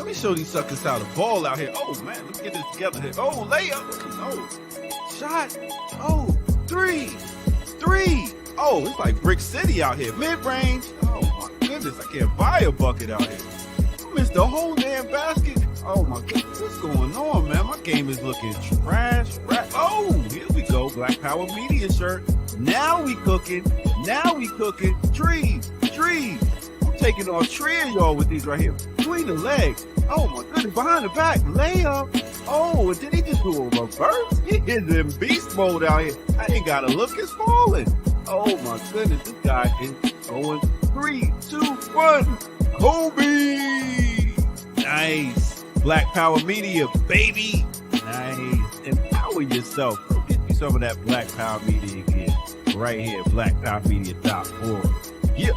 Let me show these suckers how to ball out here. Oh, man, let's get this together here. Oh, layup. Oh, shot. Oh, three. Oh, it's like Brick City out here. Mid-range. Oh, my goodness. I can't buy a bucket out here. I missed the whole damn basket. Oh, my goodness. What's going on, man? My game is looking trash. Oh, here we go. Black Power Media shirt. Now we cooking. Trees. I'm taking on 3 of y'all with these right here. Between the legs. Oh, my goodness. Behind the back. Layup. Oh, did he just do a reverse? He is in beast mode out here. I ain't got to look. It's falling. Oh, my goodness. This guy is going 3, 2, 1. Kobe. Nice. Black Power Media, baby. Nice. Empower yourself. Go get you some of that Black Power Media again. Right here, blackpowermedia.org. Yeah.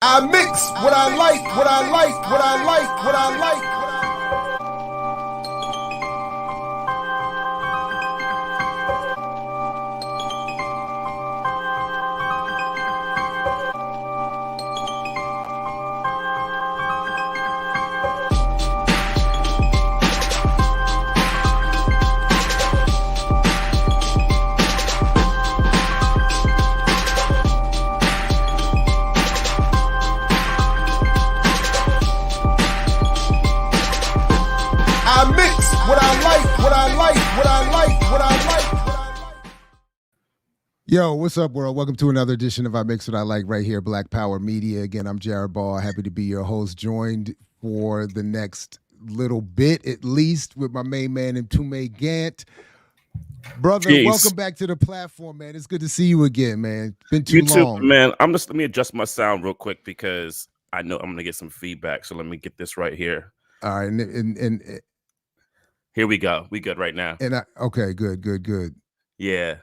I mix what I like. Yo, what's up, world? Welcome to another edition of I Mix What I Like right here, Black Power Media. Again, I'm Jared Ball. Happy to be your host, joined for the next little bit, at least, with my main man, Mtume Gant. Brother, welcome back to the platform, man. It's good to see you again, man. Been too long. Man. Let me adjust my sound real quick because I know I'm gonna get some feedback. So let me get this right here. All right, and here we go. We good right now. And okay, good. Yeah.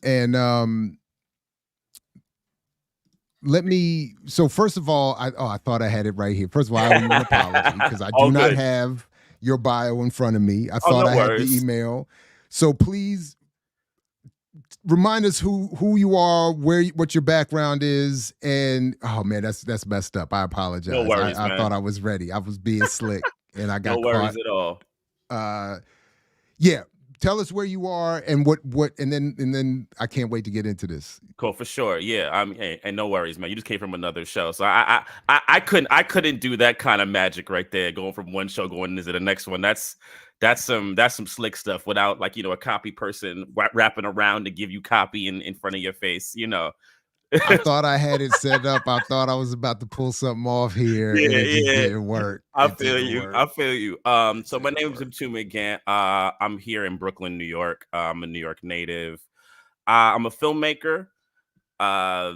And so first of all, I thought I had it right here. First of all, I owe you an apology because I do not have your bio in front of me. I thought I had the email. So please remind us who you are, what your background is, and oh man, that's messed up. I apologize. No worries, I thought I was ready. I was being slick and I got no worries at all. Yeah. Tell us where you are and what, and then I can't wait to get into this. Cool, for sure. Yeah, hey, no worries, man. You just came from another show, so I couldn't do that kind of magic right there, going from one show going into the next one. That's some slick stuff without a copy person wrapping around to give you copy in front of your face. I thought I had it set up. I thought I was about to pull something off here, and it just didn't work. I feel you. So my name is Mtume Gant. I'm here in Brooklyn, New York. I'm a New York native. I'm a filmmaker. I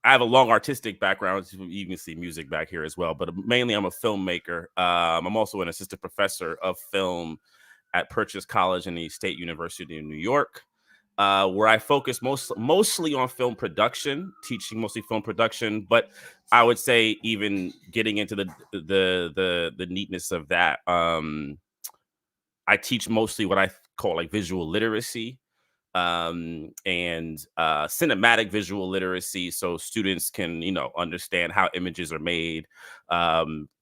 have a long artistic background. You can see music back here as well, but mainly I'm a filmmaker. I'm also an assistant professor of film at Purchase College in the State University of New York. Where I focus mostly on film production, teaching mostly film production, but I would say even getting into the neatness of that, I teach mostly what I call visual literacy and cinematic visual literacy, so students can understand how images are made,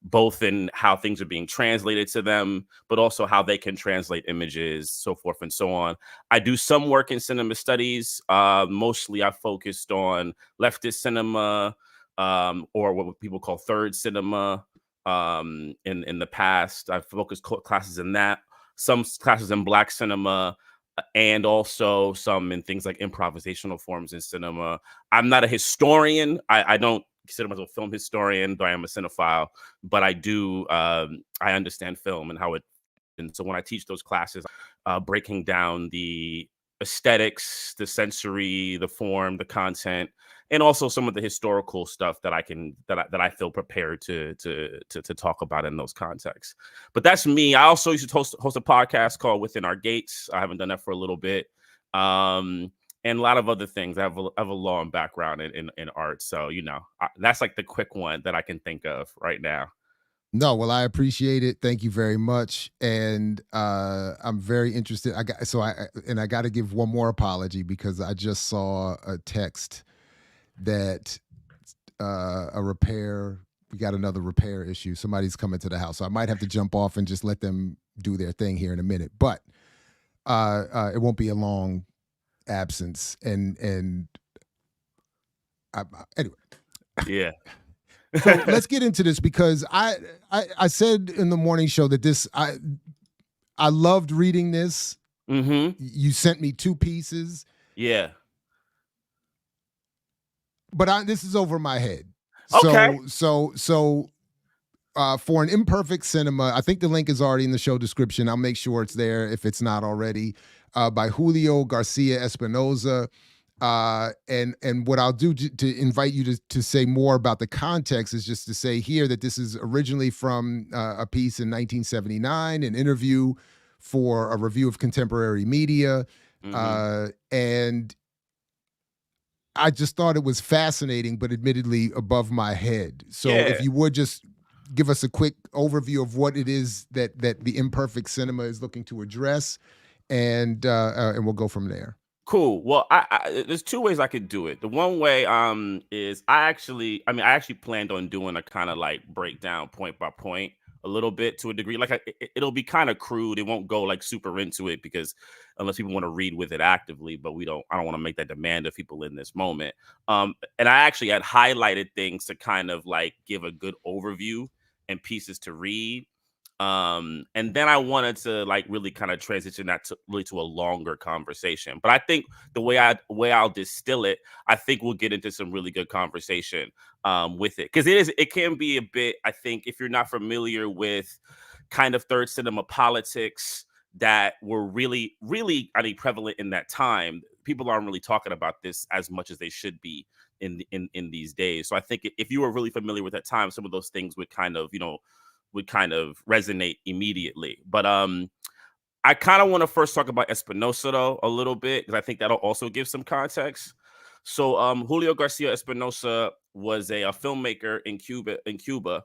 both in how things are being translated to them, but also how they can translate images, so forth and so on. I do some work in cinema studies. Mostly I focused on leftist cinema, or what people call third cinema. In the past, I've focused classes in that, some classes in Black cinema, and also some in things like improvisational forms in cinema. I'm not a historian. I don't consider myself a film historian, though I am a cinephile, but I do, I understand film and how it, and so when I teach those classes, breaking down the aesthetics, the sensory, the form, the content, and also some of the historical stuff that I feel prepared to talk about in those contexts. But that's me. I also used to host a podcast called Within Our Gates. I haven't done that for a little bit. And a lot of other things. I have a long background in art. So, that's the quick one that I can think of right now. No, well, I appreciate it. Thank you very much. And I'm very interested. I got to give one more apology because I just saw a text that we got another repair issue. Somebody's coming to the house, so I might have to jump off and just let them do their thing here in a minute. But it won't be a long absence. And anyway, yeah. So let's get into this, because I said in the morning show that I loved reading this. Mm-hmm. You sent me 2 pieces. Yeah. But this is over my head. Okay. So for an Imperfect Cinema, I think the link is already in the show description. I'll make sure it's there if it's not already. By Julio García Espinosa. And what I'll do to invite you to say more about the context is just to say here that this is originally from a piece in 1979, an interview for a review of contemporary media. Mm-hmm. And I just thought it was fascinating, but admittedly above my head. So if you would just give us a quick overview of what it is that the Imperfect Cinema is looking to address, and we'll go from there. Cool. Well, there's 2 ways I could do it. The one way is I actually planned on doing a kind of like breakdown point by point a little bit, to a degree. Like it'll be kind of crude. It won't go like super into it, because unless people want to read with it actively, but I don't want to make that demand of people in this moment. And I actually had highlighted things to kind of like give a good overview and pieces to read. And then I wanted to like really kind of transition that to a longer conversation. But I think the way I'll distill it, I think we'll get into some really good conversation with it, because it can be a bit, I think, if you're not familiar with kind of third cinema politics that were really, really, I think, prevalent in that time. People aren't really talking about this as much as they should be in these days. So I think if you were really familiar with that time, some of those things would kind of resonate immediately. But I kind of want to first talk about Espinosa though a little bit, because I think that'll also give some context. So Julio García Espinosa was a filmmaker in Cuba,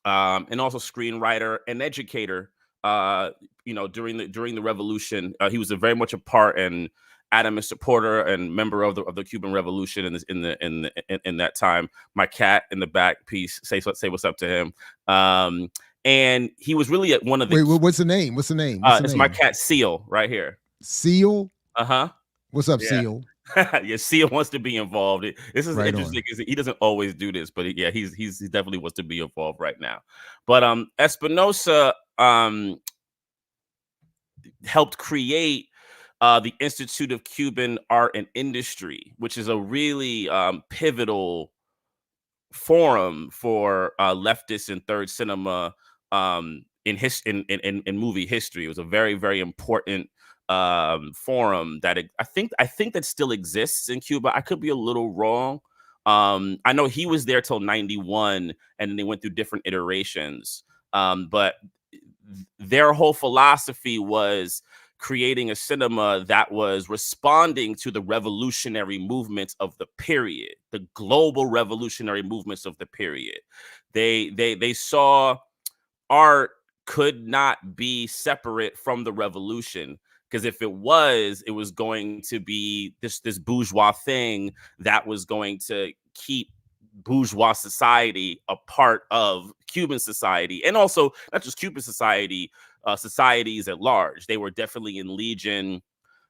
and also screenwriter and educator. During the revolution, he was very much a part and adamant supporter and member of the Cuban Revolution in that time. My cat in the back piece, say what's up to him. And he was really at one of the. Wait, what's the name? It's my cat Seal right here. Seal? Uh-huh. What's up, Yeah. Seal? Yeah, Seal wants to be involved. This is Right interesting because he doesn't always do this, but he definitely wants to be involved right now. But Espinosa helped create the Institute of Cuban Art and Industry, which is a really pivotal forum for leftists and third cinema in movie history. It was a very, very important forum that I think that still exists in Cuba. I could be a little wrong. I know he was there till 91, and then they went through different iterations. But their whole philosophy was creating a cinema that was responding to the revolutionary movements of the period, the global revolutionary movements of the period. They saw art could not be separate from the revolution, because if it was going to be this bourgeois thing that was going to keep bourgeois society a part of Cuban society, and also not just Cuban society, societies at large. They were definitely in legion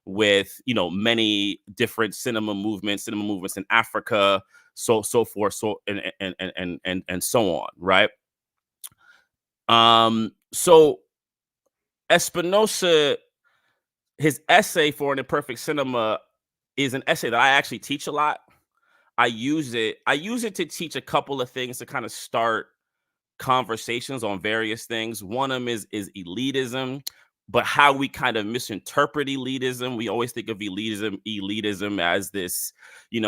with many different cinema movements in Africa, so forth, and so on, right? So Espinosa, his essay for an Imperfect Cinema is an essay that I actually teach a lot. I use it to teach a couple of things to kind of start conversations on various things. One of them is elitism, but how we kind of misinterpret elitism. We always think of elitism as this,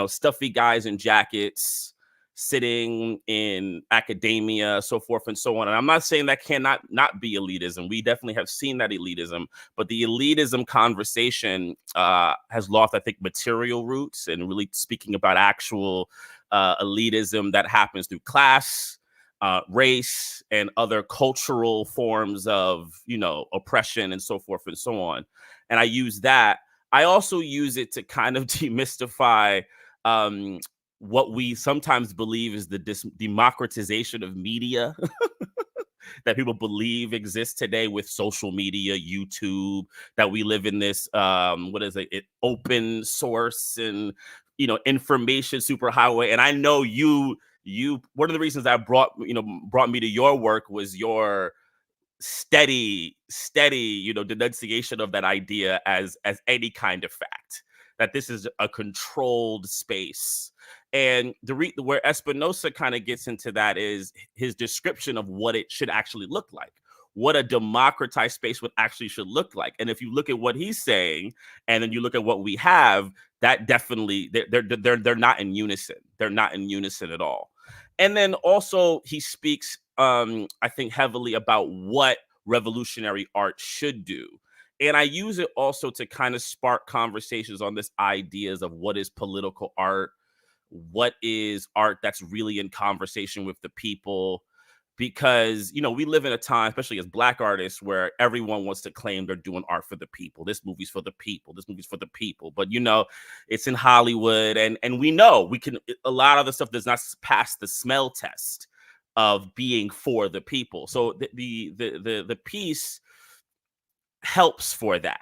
stuffy guys in jackets sitting in academia, so forth and so on. And I'm not saying that cannot not be elitism. We definitely have seen that elitism, but the elitism conversation has lost, I think, material roots, and really speaking about actual elitism that happens through class, race, and other cultural forms of, oppression and so forth and so on. And I use that. I also use it to kind of demystify what we sometimes believe is the democratization of media that people believe exists today with social media, YouTube, that we live in this open source and information superhighway. And I know you one of the reasons that brought me to your work was your steady denunciation of that idea as any kind of fact, that this is a controlled space. And where Espinosa kind of gets into that is his description of what it should actually look like, what a democratized space would actually should look like. And if you look at what he's saying, and then you look at what we have, that definitely they're not in unison. They're not in unison at all. And then also he speaks, I think, heavily about what revolutionary art should do. And I use it also to kind of spark conversations on this ideas of what is political art, what is art that's really in conversation with the people. Because, we live in a time, especially as Black artists, where everyone wants to claim they're doing art for the people. This movie's for the people. This movie's for the people. But, it's in Hollywood. And we know a lot of the stuff does not pass the smell test of being for the people. So the piece helps for that.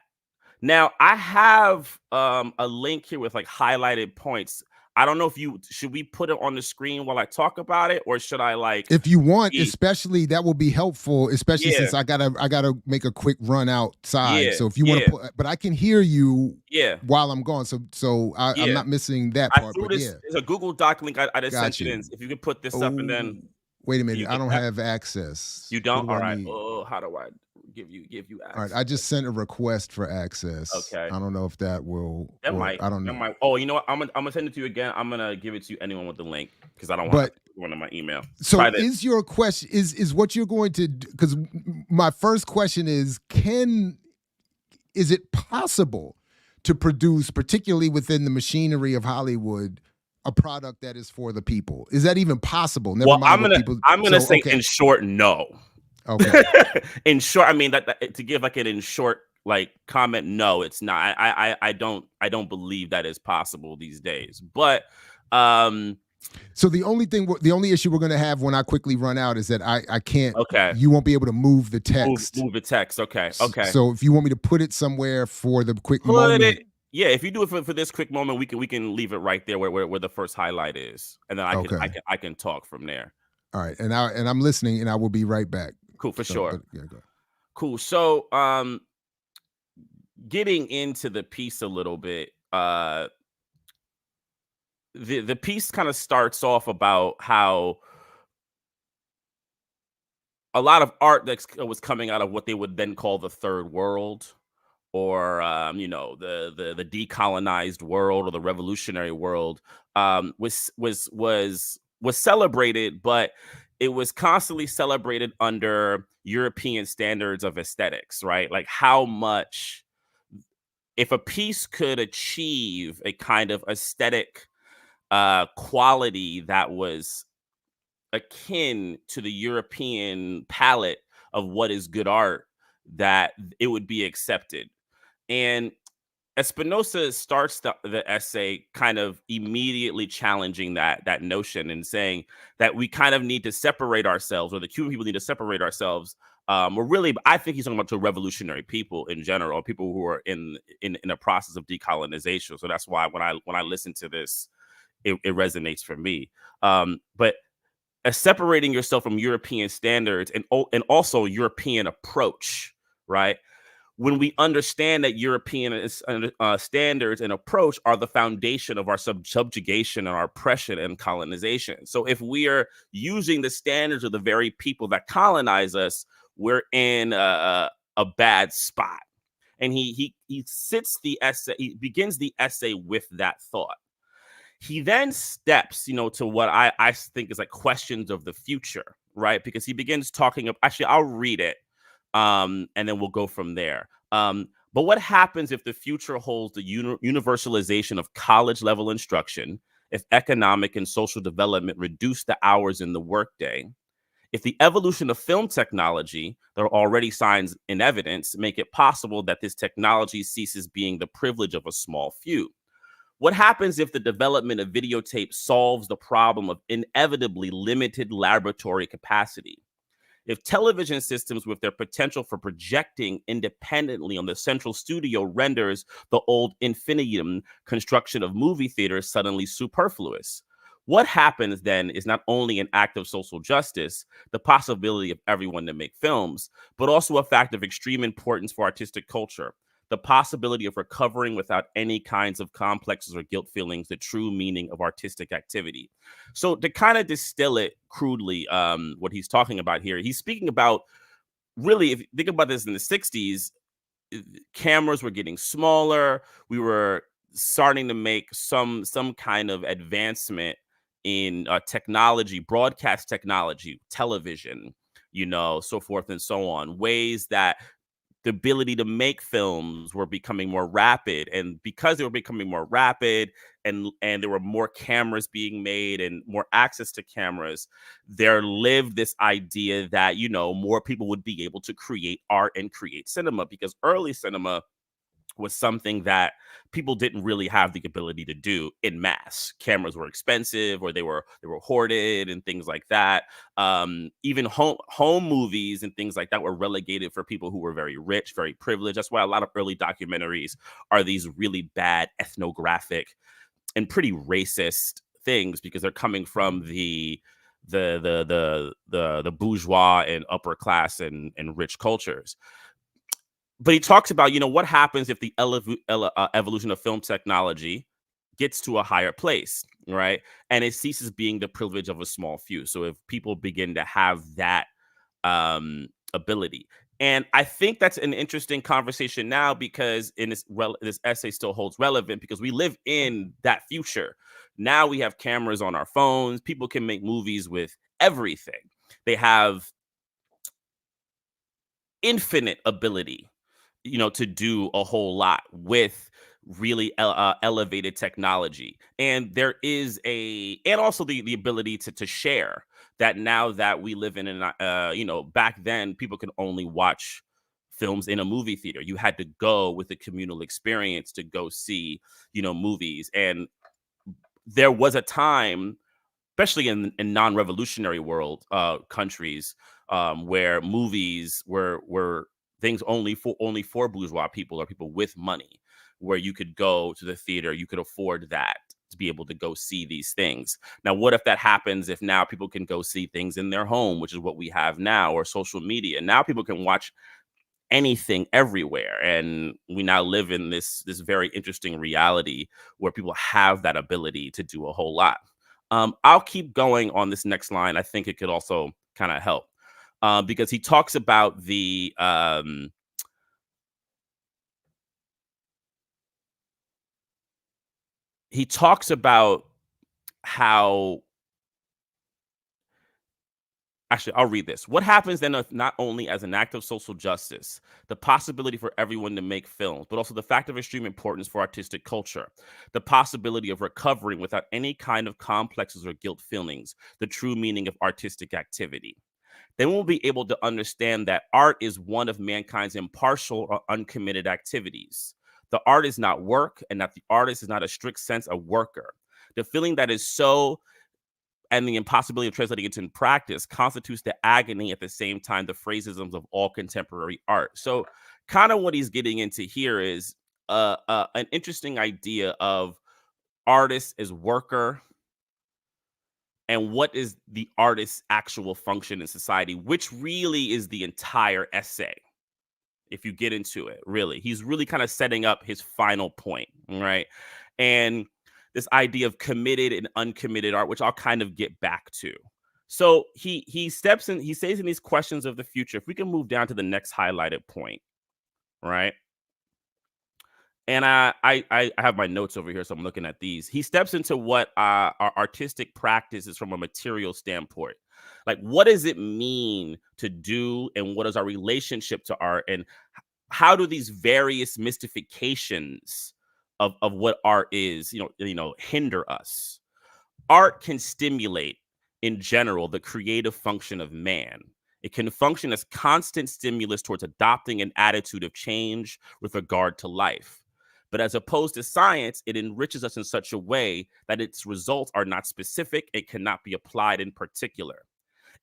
Now, I have a link here with like highlighted points. I don't know should we put it on the screen while I talk about it, or should I if you want, especially that will be helpful, especially since I gotta make a quick run outside. So if you want to put, but I can hear you while I'm gone. So I'm not missing that part. There's a Google Doc link I just sent you in. If you could put this up and then wait a minute, I don't have access. You don't? All right. Oh, how do I give you access? All right, I just sent a request for access. Okay. I don't know if that will. I don't know. Oh, you know what? I'm gonna send it to you again. I'm gonna give it to anyone with the link because I don't want one in my email. So is your question is what you're going to do? Because my first question is is it possible to produce, particularly within the machinery of Hollywood, a product that is for the people? Is that even possible? Never mind I'm gonna say in short, no. Okay. In short, I mean that to give like an in short like comment, no, it's not. I don't believe that is possible these days. But so the only issue we're gonna have when I quickly run out is that I can't. Okay. You won't be able to move the text. Move the text. Okay. So if you want me to put it somewhere for the quick moment. Yeah, if you do it for this quick moment, we can leave it right there where the first highlight is, and then I can talk from there. All right, and I'm listening, and I will be right back. Cool, for sure. Yeah, go. Cool. So, getting into the piece a little bit, the piece kind of starts off about how a lot of art that was coming out of what they would then call the third world, or the decolonized world or the revolutionary world, was celebrated, but it was constantly celebrated under European standards of aesthetics, right? Like how much, if a piece could achieve a kind of aesthetic quality that was akin to the European palette of what is good art, that it would be accepted. And Espinosa starts the essay kind of immediately challenging that notion and saying that we kind of need to separate ourselves, or the Cuban people need to separate ourselves. Or really, I think he's talking about to revolutionary people in general, people who are in a process of decolonization. So that's why when I listen to this, it resonates for me. But separating yourself from European standards and also European approach, right? When we understand that European standards and approach are the foundation of our subjugation and our oppression and colonization. So if we are using the standards of the very people that colonize us, we're in a bad spot. And he begins the essay with that thought. He then steps, to what I think is like questions of the future, right? Because he begins talking of, actually, I'll read it. And then we'll go from there. But what happens if the future holds the universalization of college level instruction, if economic and social development reduce the hours in the workday, if the evolution of film technology, there are already signs in evidence, make it possible that this technology ceases being the privilege of a small few? What happens if the development of videotape solves the problem of inevitably limited laboratory capacity? If television systems with their potential for projecting independently on the central studio renders the old infinitum construction of movie theaters suddenly superfluous, what happens then is not only an act of social justice, the possibility of everyone to make films, but also a fact of extreme importance for artistic culture, the possibility of recovering without any kinds of complexes or guilt feelings, the true meaning of artistic activity. So to kind of distill it crudely, what he's talking about here, he's speaking about really, if you think about this in the 60s, cameras were getting smaller. We were starting to make some kind of advancement in technology, broadcast technology, television, so forth and so on, ways that the ability to make films were becoming more rapid. And because they were becoming more rapid and there were more cameras being made and more access to cameras, there lived this idea that, more people would be able to create art and create cinema, because early cinema was something that people didn't really have the ability to do in mass. Cameras were expensive, or they were hoarded and things like that. Even home movies and things like that were relegated for people who were very rich, very privileged. That's why a lot of early documentaries are these really bad ethnographic and pretty racist things, because they're coming from the bourgeois and upper class and rich cultures. But he talks about, what happens if the evolution of film technology gets to a higher place, right? And it ceases being the privilege of a small few. So if people begin to have that ability. And I think that's an interesting conversation now, because this essay still holds relevant, because we live in that future. Now we have cameras on our phones. People can make movies with everything. They have infinite ability, to do a whole lot with really elevated technology. And there is and also the ability to share that, now that we live in an, back then people could only watch films in a movie theater. You had to go with a communal experience to go see, movies. And there was a time, especially in non-revolutionary world countries, where movies were things only for bourgeois people or people with money, where you could go to the theater, you could afford that to be able to go see these things. Now, what if that happens if now people can go see things in their home, which is what we have now, or social media? Now people can watch anything everywhere, and we now live in this very interesting reality where people have that ability to do a whole lot. I'll keep going on this next line. I think it could also kind of help, because he talks about how. Actually, I'll read this. What happens then if not only as an act of social justice, the possibility for everyone to make films, but also the fact of extreme importance for artistic culture, the possibility of recovering without any kind of complexes or guilt feelings, the true meaning of artistic activity? Then we'll be able to understand that art is one of mankind's impartial or uncommitted activities. The art is not work, and that the artist is not a strict sense a worker. The feeling that is so, and the impossibility of translating it into practice, constitutes the agony, at the same time the phraseisms of all contemporary art. So kind of what he's getting into here is an interesting idea of artist as worker, and what is the artist's actual function in society, which really is the entire essay. If you get into it, really, he's really kind of setting up his final point, right? And this idea of committed and uncommitted art, which I'll kind of get back to. So he steps in, he says in these questions of the future, if we can move down to the next highlighted point, right? And I have my notes over here, so I'm looking at these. He steps into what our artistic practice is from a material standpoint. Like, what does it mean to do, and what is our relationship to art, and how do these various mystifications of what art is, hinder us? Art can stimulate, in general, the creative function of man. It can function as constant stimulus towards adopting an attitude of change with regard to life. But as opposed to science, it enriches us in such a way that its results are not specific. It cannot be applied in particular.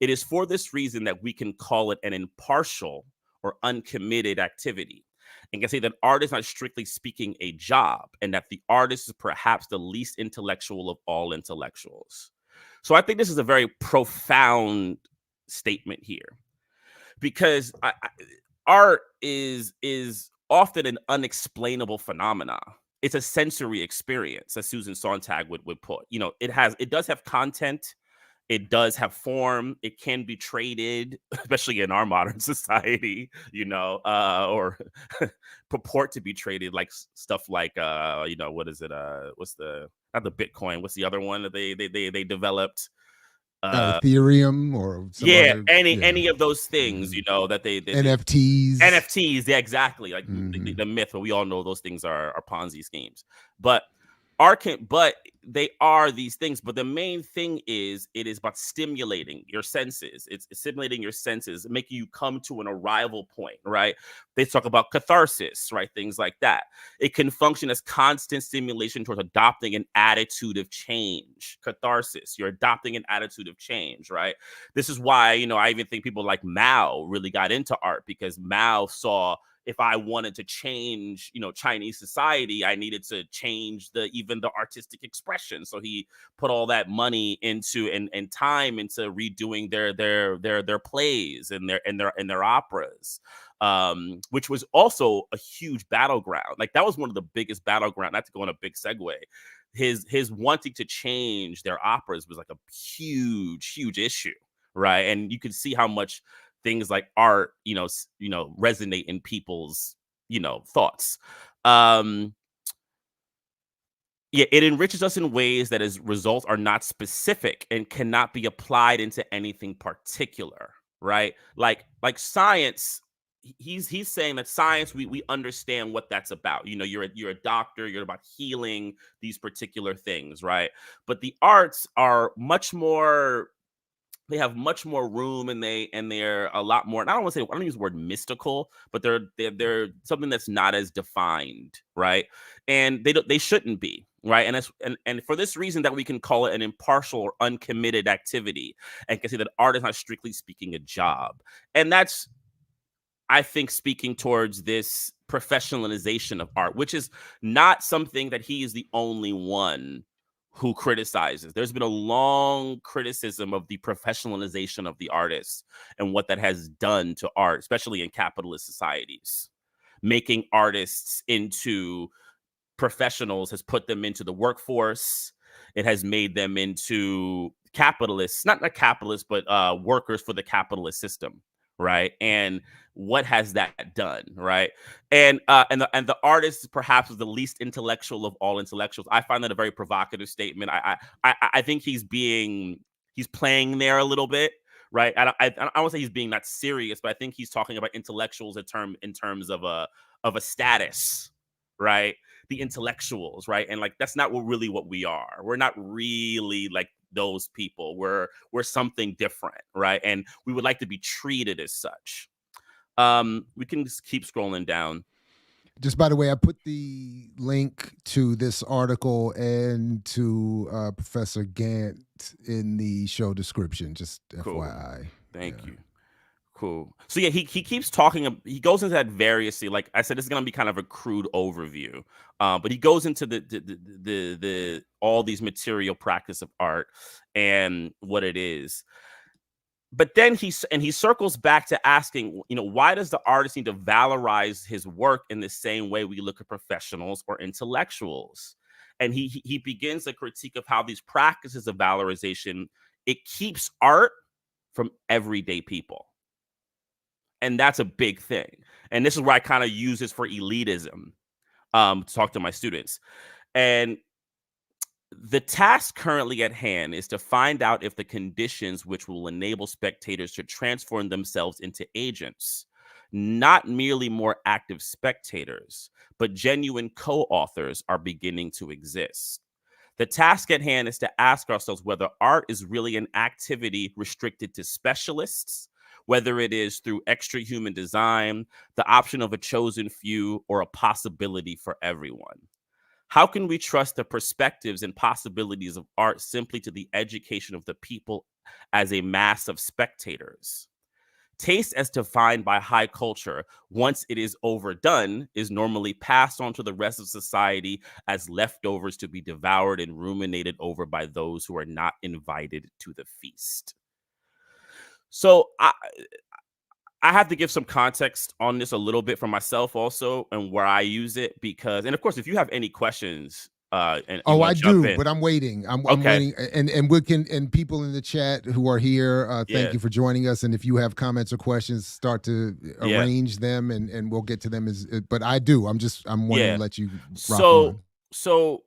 It is for this reason that we can call it an impartial or uncommitted activity, and can say that art is not strictly speaking a job, and that the artist is perhaps the least intellectual of all intellectuals. So I think this is a very profound statement here, because art is often an unexplainable phenomena. It's a sensory experience, as Susan Sontag would put. It does have content. It does have form. It can be traded, especially in our modern society, or purport to be traded, like stuff like, what is it? What's not the Bitcoin? What's the other one that they developed? Ethereum or some other, any of those things, that they NFTs, yeah, exactly, like the myth, but we all know those things are Ponzi schemes. But they are these things. But the main thing is, it is about stimulating your senses. It's stimulating your senses, making you come to an arrival point, right? They talk about catharsis, right? Things like that. It can function as constant stimulation towards adopting an attitude of change. Catharsis, you're adopting an attitude of change, right? This is why, I even think people like Mao really got into art, because Mao saw, if I wanted to change, Chinese society, I needed to change even the artistic expression. So he put all that money into and time into redoing their plays and their operas, which was also a huge battleground. Like, that was one of the biggest battleground. Not to go on a big segue. His wanting to change their operas was like a huge issue, right? And you could see how much things like art, resonate in people's, thoughts. It enriches us in ways that its results are not specific and cannot be applied into anything particular, right? Like science. He's saying that science, we understand what that's about. You're a doctor, you're about healing these particular things, right? But the arts are much more. They have much more room, and they're a lot more. And I don't use the word mystical, but they're something that's not as defined, right? And they shouldn't be, right? And for this reason, that we can call it an impartial or uncommitted activity, and can say that art is not strictly speaking a job. And that's, I think, speaking towards this professionalization of art, which is not something that he is the only one who criticizes. There's been a long criticism of the professionalization of the artists and what that has done to art, especially in capitalist societies. Making artists into professionals has put them into the workforce. It has made them into capitalists, not capitalists, but workers for the capitalist system, right? And what has that done, right? And the artist perhaps is the least intellectual of all intellectuals. I find that a very provocative statement. I think he's playing there a little bit, right? I won't say he's being not serious, but I think he's talking about intellectuals in terms of a status, right? The intellectuals, right? And like, that's not really what we are. We're not really like those people. We're something different, right? And we would like to be treated as such. We can just keep scrolling down. Just by the way, I put the link to this article and to Professor Gant in the show description, just cool. FYI. Thank you. Cool. So yeah, he keeps talking. He goes into that variously. Like I said, this is going to be kind of a crude overview, but he goes into the all these material practice of art and what it is. But then he circles back to asking, why does the artist need to valorize his work in the same way we look at professionals or intellectuals? And he begins a critique of how these practices of valorization, it keeps art from everyday people. And that's a big thing. And this is where I kind of use this for elitism, to talk to my students. And the task currently at hand is to find out if the conditions which will enable spectators to transform themselves into agents, not merely more active spectators, but genuine co-authors, are beginning to exist. The task at hand is to ask ourselves whether art is really an activity restricted to specialists, whether it is through extra human design, the option of a chosen few, or a possibility for everyone. How can we trust the perspectives and possibilities of art simply to the education of the people as a mass of spectators? Taste, as defined by high culture, once it is overdone, is normally passed on to the rest of society as leftovers to be devoured and ruminated over by those who are not invited to the feast. So I have to give some context on this a little bit for myself also, and where I use it, because, and of course, if you have any questions and you Oh, want I to jump do, in. but I'm waiting. I'm Okay. waiting, and we can, and people in the chat who are here, thank Yeah. you for joining us. And if you have comments or questions, start to Yeah. arrange them, and we'll get to them. But I do. I'm wanting Yeah. to let you rock on. So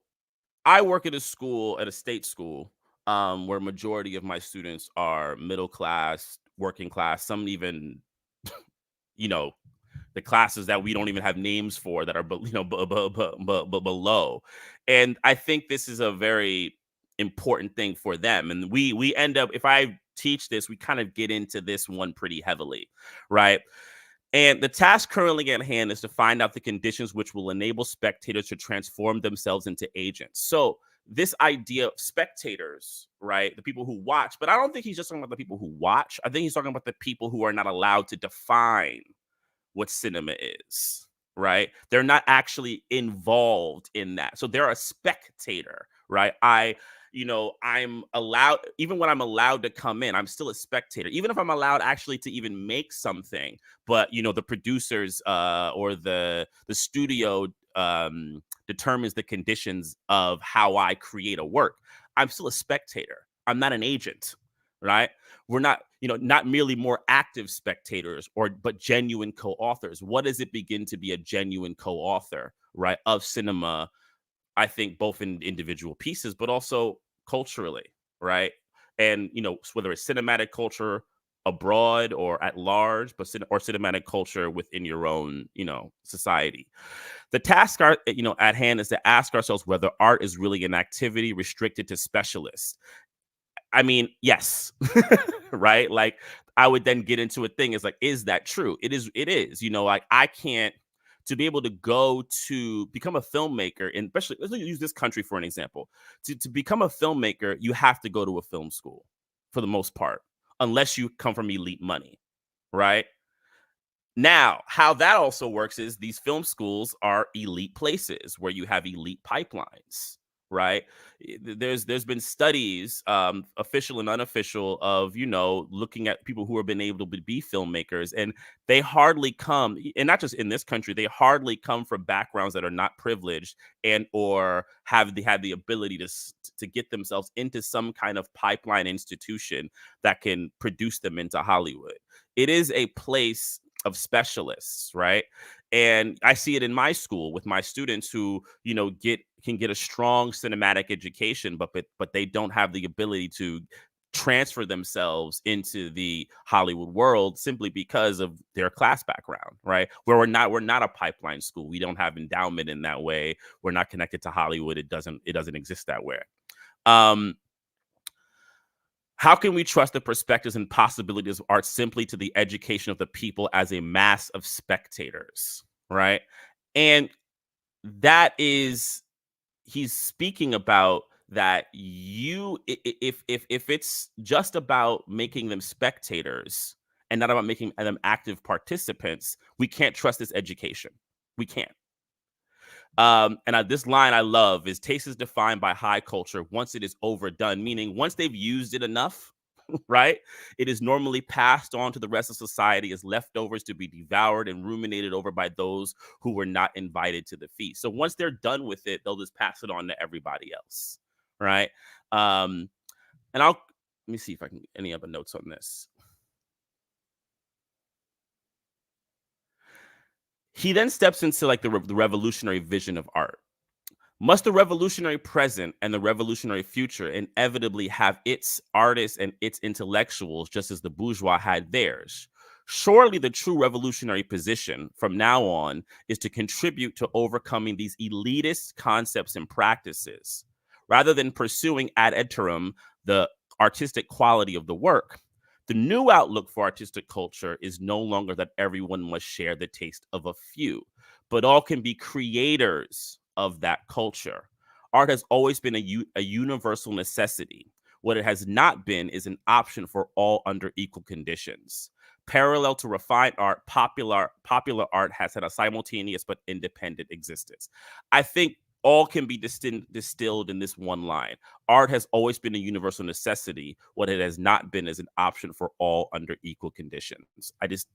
I work at a state school, where majority of my students are middle class, working class, some even, you know, the classes that we don't even have names for that are, below. And I think this is a very important thing for them. And we end up, if I teach this, we kind of get into this one pretty heavily, right? And the task currently at hand is to find out the conditions which will enable spectators to transform themselves into agents. So this idea of spectators, right? The people who watch, but I don't think he's just talking about the people who watch. I think he's talking about the people who are not allowed to define what cinema is, right? They're not actually involved in that. So they're a spectator, right? I'm allowed, even when I'm allowed to come in, I'm still a spectator. Even if I'm allowed actually to even make something, but the producers or the studio determines the conditions of how I create a work, I'm still a spectator. I'm not an agent, right? We're not merely more active spectators but genuine co-authors. What does it begin to be a genuine co-author, right, of cinema? I think both in individual pieces, but also culturally, right? And whether it's cinematic culture abroad or at large, or cinematic culture within your own, society. The task at hand is to ask ourselves whether art is really an activity restricted to specialists. I mean, yes, right? Like, I would then get into a thing is like, is that true? It is. Like, I can't, to be able to go to become a filmmaker, and especially, let's use this country for an example. To become a filmmaker, you have to go to a film school for the most part, unless you come from elite money, right? Now, how that also works is these film schools are elite places where you have elite pipelines, right? There's been studies, official and unofficial, of looking at people who have been able to be filmmakers, and they hardly come, and not just in this country, they hardly come from backgrounds that are not privileged and or have the ability to get themselves into some kind of pipeline institution that can produce them into Hollywood. It is a place of specialists, right? And I see it in my school with my students who, can get a strong cinematic education, but they don't have the ability to transfer themselves into the Hollywood world simply because of their class background, right? Where we're not a pipeline school. We don't have endowment in that way. We're not connected to Hollywood. It doesn't exist that way. How can we trust the perspectives and possibilities of art simply to the education of the people as a mass of spectators, right? And that is, he's speaking about that if it's just about making them spectators and not about making them active participants, we can't trust this education. We can't. This line I love is, taste is defined by high culture once it is overdone, meaning once they've used it enough, right? It is normally passed on to the rest of society as leftovers to be devoured and ruminated over by those who were not invited to the feast. So once they're done with it, they'll just pass it on to everybody else, right? And let me see if I can get any other notes on this. He then steps into like the revolutionary vision of art. Must the revolutionary present and the revolutionary future inevitably have its artists and its intellectuals just as the bourgeois had theirs? Surely the true revolutionary position from now on is to contribute to overcoming these elitist concepts and practices. Rather than pursuing ad interim the artistic quality of the work, The new outlook for artistic culture is no longer that everyone must share the taste of a few, but all can be creators of that culture. Art has always been a universal necessity. What it has not been is an option for all under equal conditions. Parallel to refined art, popular art has had a simultaneous but independent existence. I think all can be distilled in this one line. Art has always been a universal necessity. What it has not been is an option for all under equal conditions.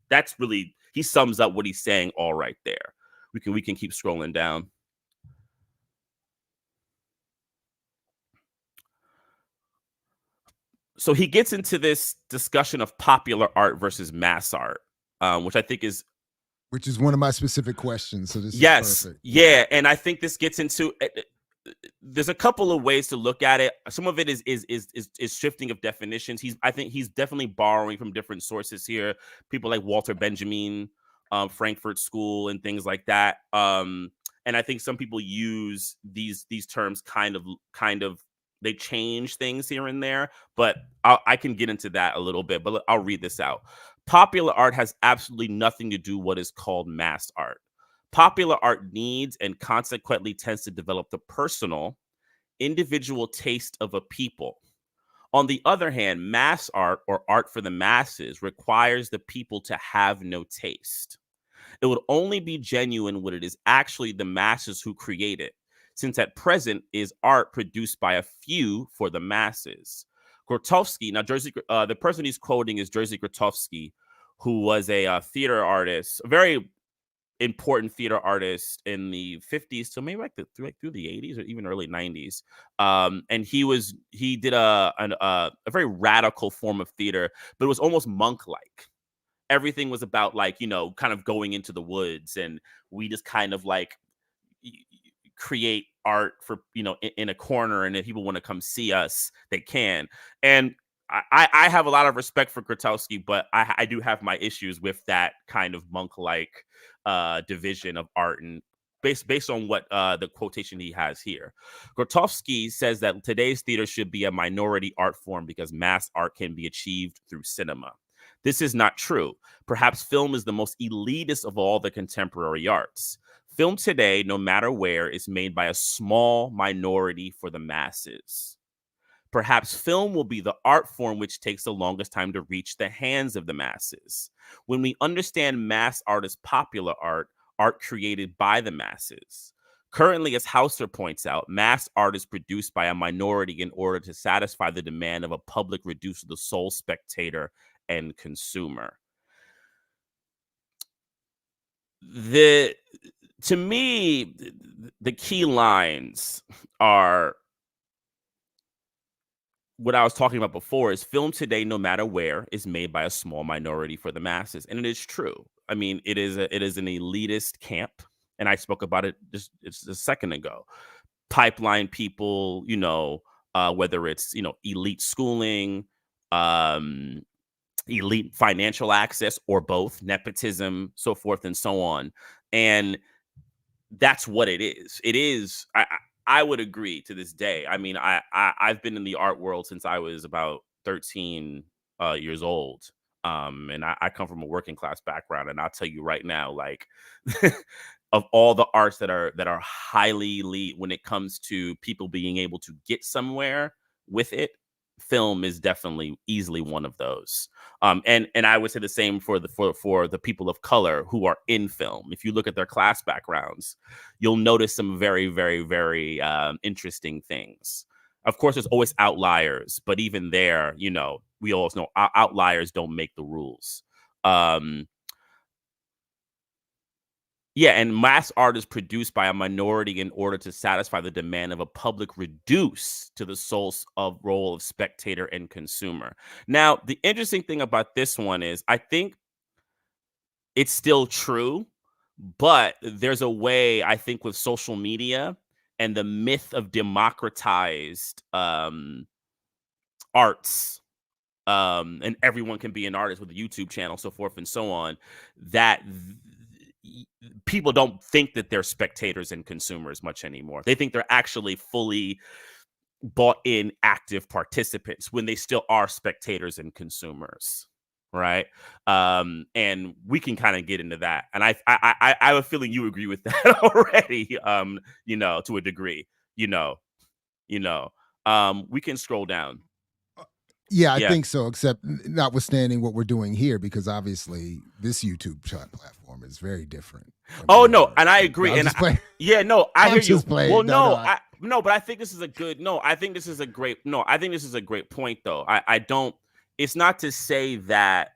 That's really, he sums up what he's saying all right there. We can keep scrolling down. So he gets into this discussion of popular art versus mass art, which I think is one of my specific questions. So this is perfect. Yeah, and I think this gets into. There's a couple of ways to look at it. Some of it is shifting of definitions. I think he's definitely borrowing from different sources here. People like Walter Benjamin, Frankfurt School, and things like that. And I think some people use these terms kind of they change things here and there, but I can get into that a little bit, but I'll read this out. Popular art has absolutely nothing to do with what is called mass art. Popular art needs and consequently tends to develop the personal, individual taste of a people. On the other hand, mass art or art for the masses requires the people to have no taste. It would only be genuine when it is actually the masses who create it, since at present is art produced by a few for the masses. Grotowski, now the person he's quoting is Jerzy Grotowski, who was a theater artist, a very important theater artist in the 50s to maybe through the 80s or even early 90s. And he did a very radical form of theater, but it was almost monk-like. Everything was about kind of going into the woods, and we just kind of create art for in a corner, and if people want to come see us, they can. And I have a lot of respect for Grotowski, but I do have my issues with that kind of monk-like division of art, and based on what the quotation he has here. Grotowski says that today's theater should be a minority art form because mass art can be achieved through cinema. This is not true. Perhaps film is the most elitist of all the contemporary arts. Film today, no matter where, is made by a small minority for the masses. Perhaps film will be the art form which takes the longest time to reach the hands of the masses. When we understand mass art as popular art, art created by the masses. Currently, as Hauser points out, mass art is produced by a minority in order to satisfy the demand of a public reduced to the sole spectator and consumer. To me, the key lines are what I was talking about before is film today, no matter where, is made by a small minority for the masses. And it is true. I mean, it is an elitist camp. And I spoke about it just a second ago. Pipeline people, whether it's, elite schooling, elite financial access, or both, nepotism, so forth and so on. And that's what it is. It is, I would agree to this day. I mean, I've been in the art world since I was about 13 years old. And I come from a working class background, and I'll tell you right now, of all the arts that are highly elite when it comes to people being able to get somewhere with it, film is definitely easily one of those. And I would say the same for the people of color who are in film. If you look at their class backgrounds, you'll notice some very, very, very interesting things. Of course, there's always outliers, but even there, we always know outliers don't make the rules. Yeah, and mass art is produced by a minority in order to satisfy the demand of a public reduced to the sole role of spectator and consumer. Now, the interesting thing about this one is I think it's still true, but there's a way, I think, with social media and the myth of democratized arts, and everyone can be an artist with a YouTube channel, so forth and so on, that people don't think that they're spectators and consumers much anymore. They think they're actually fully bought in active participants when they still are spectators and consumers, right? And we can kind of get into that. And I have a feeling you agree with that already, to a degree, we can scroll down. Yeah, I think so, except notwithstanding what we're doing here, because obviously this YouTube platform is very different. Oh, no, and I agree. No, I hear you. Playing. Well, no, but I think this is a good, I think this is a great point, though. I don't, it's not to say that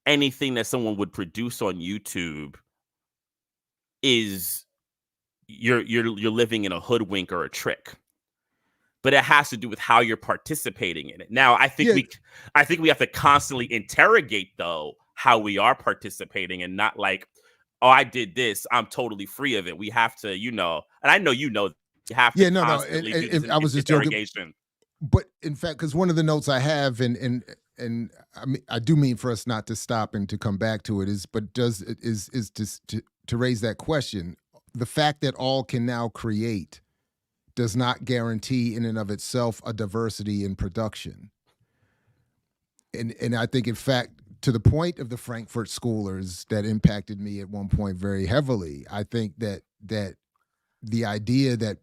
anything that someone would produce on YouTube is you're living in a hoodwink or a trick. But it has to do with how you're participating in it. Now, I think we have to constantly interrogate, though, how we are participating, and not like, oh, I did this, I'm totally free of it. We have to, and I know you have to constantly do this I was just interrogation. Joking. But in fact, because one of the notes I have, and I mean, I do mean for us not to stop and to come back to it, is to raise that question. The fact that all can now create does not guarantee in and of itself a diversity in production. And I think, in fact, to the point of the Frankfurt Schoolers that impacted me at one point very heavily, I think that the idea that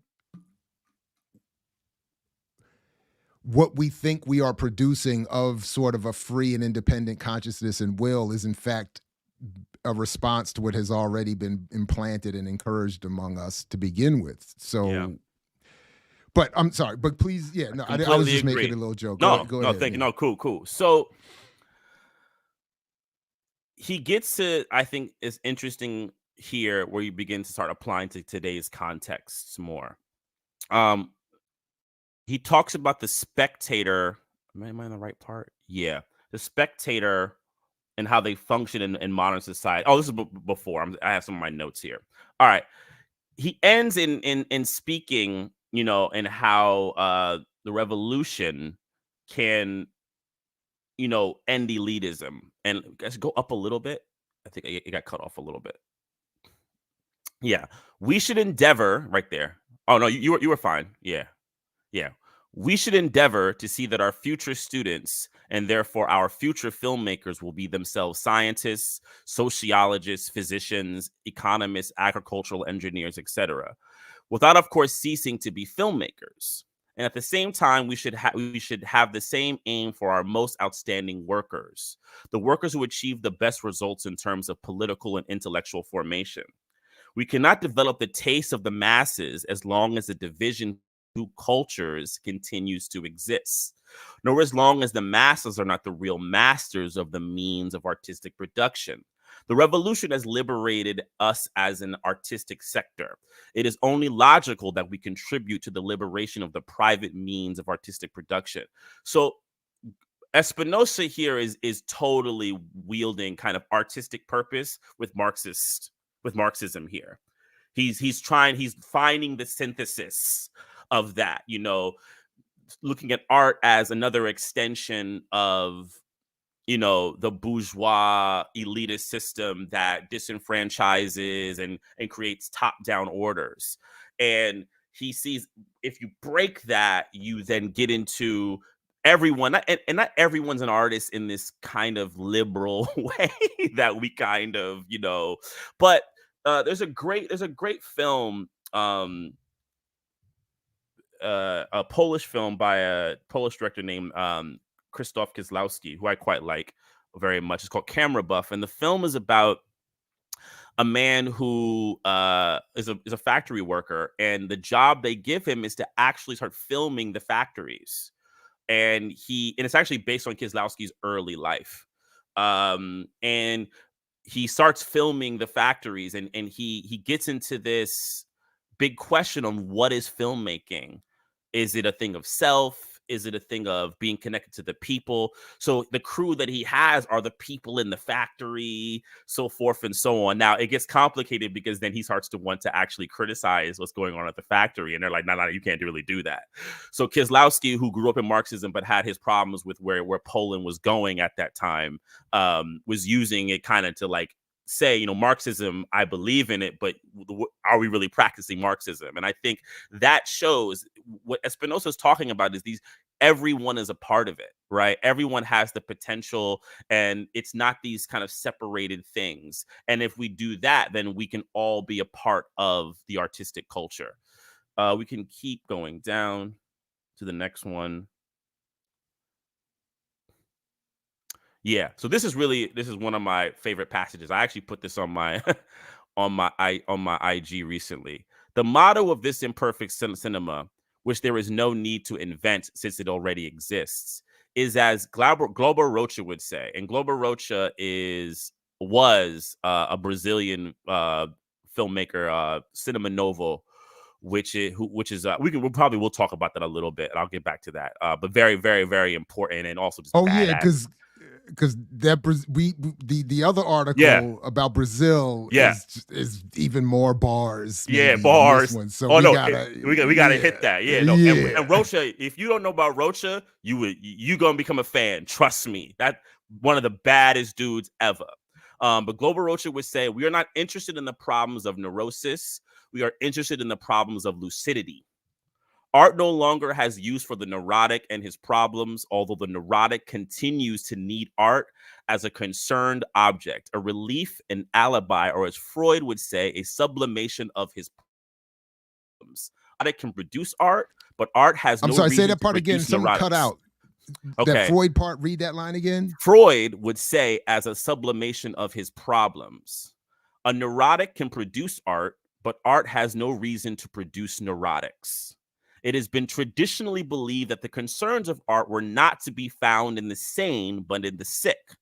what we think we are producing of sort of a free and independent consciousness and will is, in fact, a response to what has already been implanted and encouraged among us to begin with. So... Yeah. But I'm sorry, but please, I was just making a little joke. Go ahead. Thank you. No, cool. So he gets to, I think it's interesting here where you begin to start applying to today's contexts more. He talks about the spectator. Am I in the right part? Yeah. The spectator and how they function in modern society. Oh, this is before. I have some of my notes here. All right. He ends in speaking, and how the revolution can, end elitism. And let's go up a little bit. I think it got cut off a little bit. Yeah, we should endeavor right there. Oh no, you were fine. Yeah. We should endeavor to see that our future students, and therefore our future filmmakers, will be themselves scientists, sociologists, physicians, economists, agricultural engineers, etc., without, of course, ceasing to be filmmakers. And at the same time, we should have the same aim for our most outstanding workers, the workers who achieve the best results in terms of political and intellectual formation. We cannot develop the taste of the masses as long as the division through cultures continues to exist, nor as long as the masses are not the real masters of the means of artistic production. The revolution has liberated us as an artistic sector. It is only logical that we contribute to the liberation of the private means of artistic production. So Espinosa here is totally wielding kind of artistic purpose with Marxism here. He's finding the synthesis of that, looking at art as another extension of, the bourgeois elitist system that disenfranchises and creates top-down orders. And he sees, if you break that, you then get into everyone, and not everyone's an artist in this kind of liberal way that we kind of, but there's a great film, a Polish film by a Polish director named Krzysztof Kieslowski, who I quite like very much. It's called Camera Buff, and the film is about a man who is a factory worker, and the job they give him is to actually start filming the factories. And it's actually based on Kieslowski's early life. And he starts filming the factories, and he gets into this big question on what is filmmaking. Is it a thing of self? Is it a thing of being connected to the people? So the crew that he has are the people in the factory, so forth and so on. Now, it gets complicated because then he starts to want to actually criticize what's going on at the factory. And they're like, no, you can't really do that. So Kieslowski, who grew up in Marxism but had his problems with where Poland was going at that time, was using it kind of to like say, Marxism, I believe in it, but are we really practicing Marxism? And I think that shows what Espinosa is talking about is everyone is a part of it, right? Everyone has the potential, and it's not these kind of separated things. And if we do that, then we can all be a part of the artistic culture. We can keep going down to the next one. Yeah. So this is one of my favorite passages. I actually put this on my on my IG recently. The motto of this imperfect cinema, which there is no need to invent since it already exists, is as Glauber Rocha would say. And Glauber Rocha was a Brazilian filmmaker, cinema novo, which is we'll talk about that a little bit, and I'll get back to that. But very, very, very important, and also just because that the other article about Brazil is even more bars. Bars. One. So we gotta hit that. And Rocha, if you don't know about Rocha, you gonna become a fan. Trust me, that one of the baddest dudes ever. But Glauber Rocha would say, we are not interested in the problems of neurosis. We are interested in the problems of lucidity. Art no longer has use for the neurotic and his problems, although the neurotic continues to need art as a concerned object, a relief, an alibi, or as Freud would say, a sublimation of his problems. Art can produce art, but art has no reason to produce neurotics. I'm sorry, say that part again. Someone cut out. Okay. That Freud part, read that line again. Freud would say as a sublimation of his problems. A neurotic can produce art, but art has no reason to produce neurotics. It has been traditionally believed that the concerns of art were not to be found in the sane, but in the sick,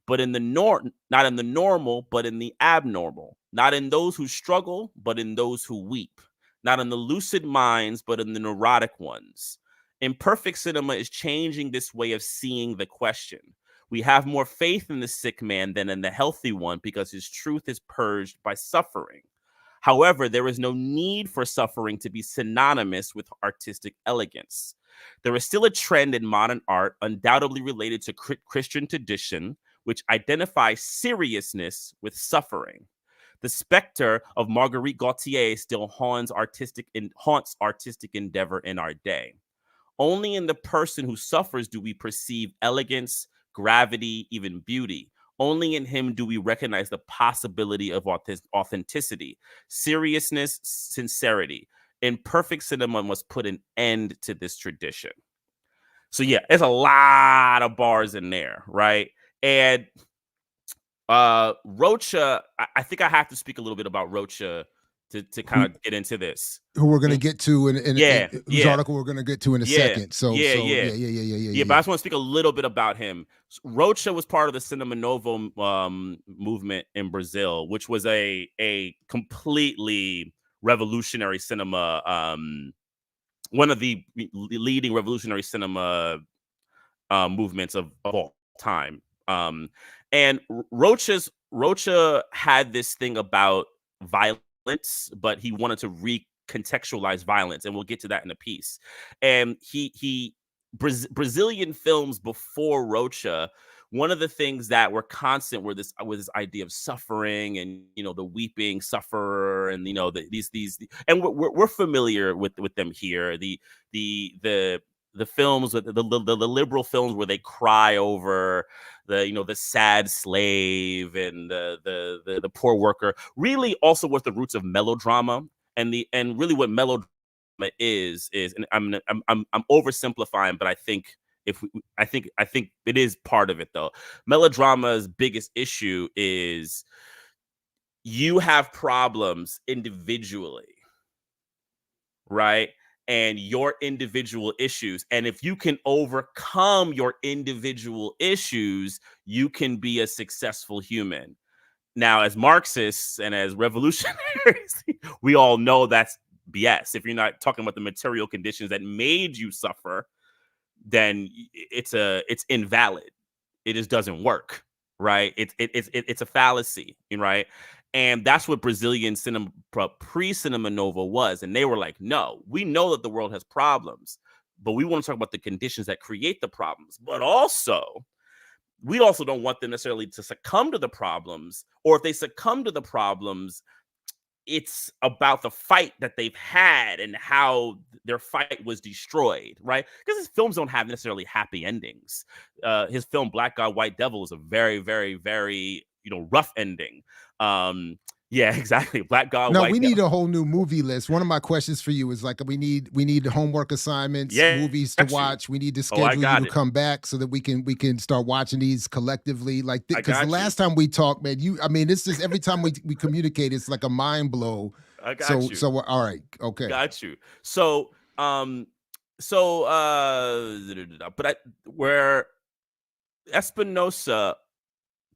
but in the not in the normal, but in the abnormal, not in those who struggle, but in those who weep, not in the lucid minds, but in the neurotic ones. Imperfect cinema is changing this way of seeing the question. We have more faith in the sick man than in the healthy one because his truth is purged by suffering. However, there is no need for suffering to be synonymous with artistic elegance. There is still a trend in modern art, undoubtedly related to Christian tradition, which identifies seriousness with suffering. The specter of Marguerite Gautier still haunts artistic endeavor in our day. Only in the person who suffers do we perceive elegance, gravity, even beauty. Only in him do we recognize the possibility of authenticity, seriousness, sincerity. Imperfect cinema must put an end to this tradition. So yeah, there's a lot of bars in there, right? And Rocha, I think I have to speak a little bit about Rocha to kind of get into this. Who we're going to get to whose article we're going to get to in a second. So yeah. But I just want to speak a little bit about him. Rocha was part of the Cinema Novo movement in Brazil, which was a completely revolutionary cinema, one of the leading revolutionary cinema movements of all time. And Rocha had this thing about violence, but he wanted to recontextualize violence, and we'll get to that in a piece. And Brazilian films before Rocha, one of the things that were constant were this idea of suffering and the weeping sufferer, and these and we're familiar with them here. The films, the liberal films where they cry over the sad slave and the poor worker, really also what the roots of melodrama and really what melodrama is and I'm oversimplifying, but I think I think it is part of it though. Melodrama's biggest issue is you have problems individually, right? And your individual issues. And if you can overcome your individual issues, you can be a successful human. Now, as Marxists and as revolutionaries, we all know that's BS. If you're not talking about the material conditions that made you suffer, then it's invalid. It just doesn't work, right? It's a fallacy, right? And that's what Brazilian cinema, pre-Cinema Novo was. And they were like, no, we know that the world has problems, but we want to talk about the conditions that create the problems. But also, we also don't want them necessarily to succumb to the problems, or if they succumb to the problems, it's about the fight that they've had and how their fight was destroyed, right? Because his films don't have necessarily happy endings. His film Black God, White Devil is a very, very, very, rough ending. Yeah, exactly. Black God, No, White we Devil. need a whole new movie list. One of my questions for you is like we need homework assignments, Yeah, movies to got you. watch. We need to Oh, I schedule you got to it. come back so that we can start watching these collectively. Like I because the got you. last time we talked, man, it's just every time we communicate, it's like a mind blow. I got So you. so all right, okay. Got you. So but where Espinosa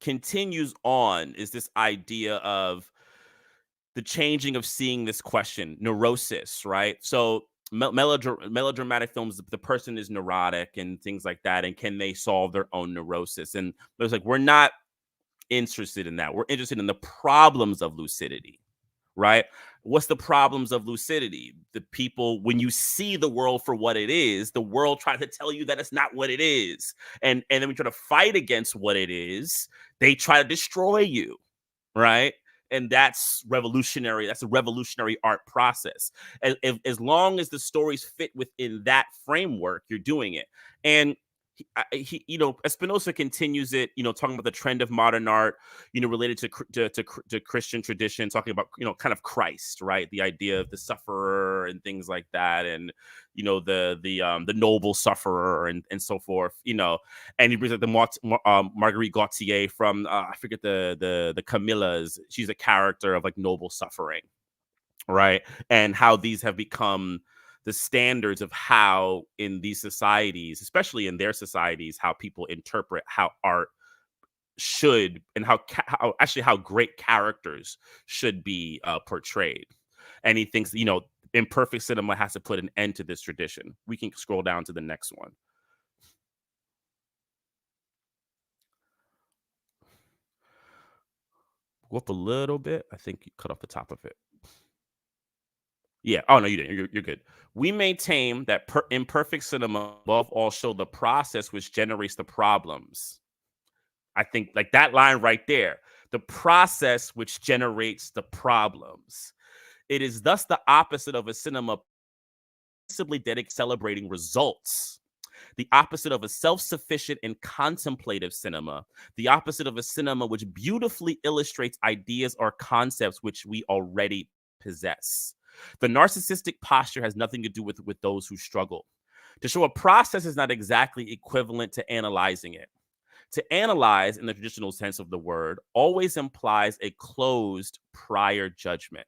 continues on is this idea of the changing of seeing this question, neurosis, right? So melodramatic films, the person is neurotic and things like that, and can they solve their own neurosis? And there's like, we're not interested in that. We're interested in the problems of lucidity, right? What's the problems of lucidity? The people, when you see the world for what it is, the world tries to tell you that it's not what it is. And then we try to fight against what it is. They try to destroy you, right? And that's revolutionary. That's a revolutionary art process. As long as the stories fit within that framework, you're doing it. And Espinosa continues it, talking about the trend of modern art, related to Christian tradition, talking about, kind of Christ, right? The idea of the sufferer and things like that, and the noble sufferer and so forth, and he brings up the Marguerite Gautier from I forget the Camillas. She's a character of like noble suffering, right? And how these have become the standards of how in these societies, especially in their societies, how people interpret how art should, and how great characters should be portrayed. And he thinks, imperfect cinema has to put an end to this tradition. We can scroll down to the next one. Go up a little bit. I think you cut off the top of it. Yeah. Oh, no, you didn't. You're good. We maintain that imperfect cinema above all show the process which generates the problems. I think like that line right there, the process which generates the problems. It is thus the opposite of a cinema principally dedicated to celebrating results. The opposite of a self-sufficient and contemplative cinema. The opposite of a cinema which beautifully illustrates ideas or concepts which we already possess. The narcissistic posture has nothing to do with those who struggle. To show a process is not exactly equivalent to analyzing it. To analyze, in the traditional sense of the word, always implies a closed prior judgment.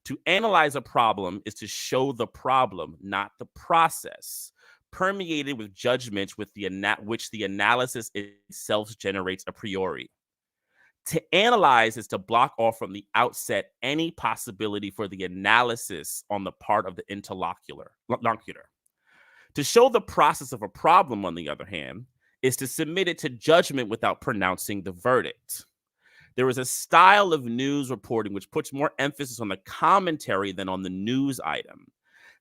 To analyze a problem is to show the problem, not the process, permeated with judgments which the analysis itself generates a priori. To analyze is to block off from the outset any possibility for the analysis on the part of the interlocutor. To show the process of a problem, on the other hand, is to submit it to judgment without pronouncing the verdict. There is a style of news reporting which puts more emphasis on the commentary than on the news item.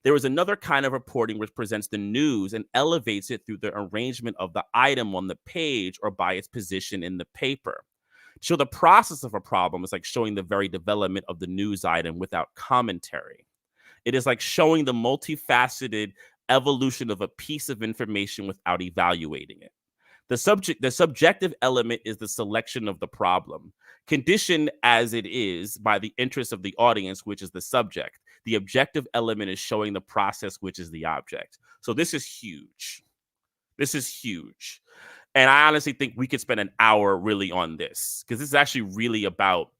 There is another kind of reporting which presents the news and elevates it through the arrangement of the item on the page or by its position in the paper. So the process of a problem is like showing the very development of the news item without commentary. It is like showing the multifaceted evolution of a piece of information without evaluating it. The subjective element is the selection of the problem, conditioned as it is by the interest of the audience, which is the subject. The objective element is showing the process, which is the object. So this is huge. This is huge. And I honestly think we could spend an hour really on this, because this is actually really about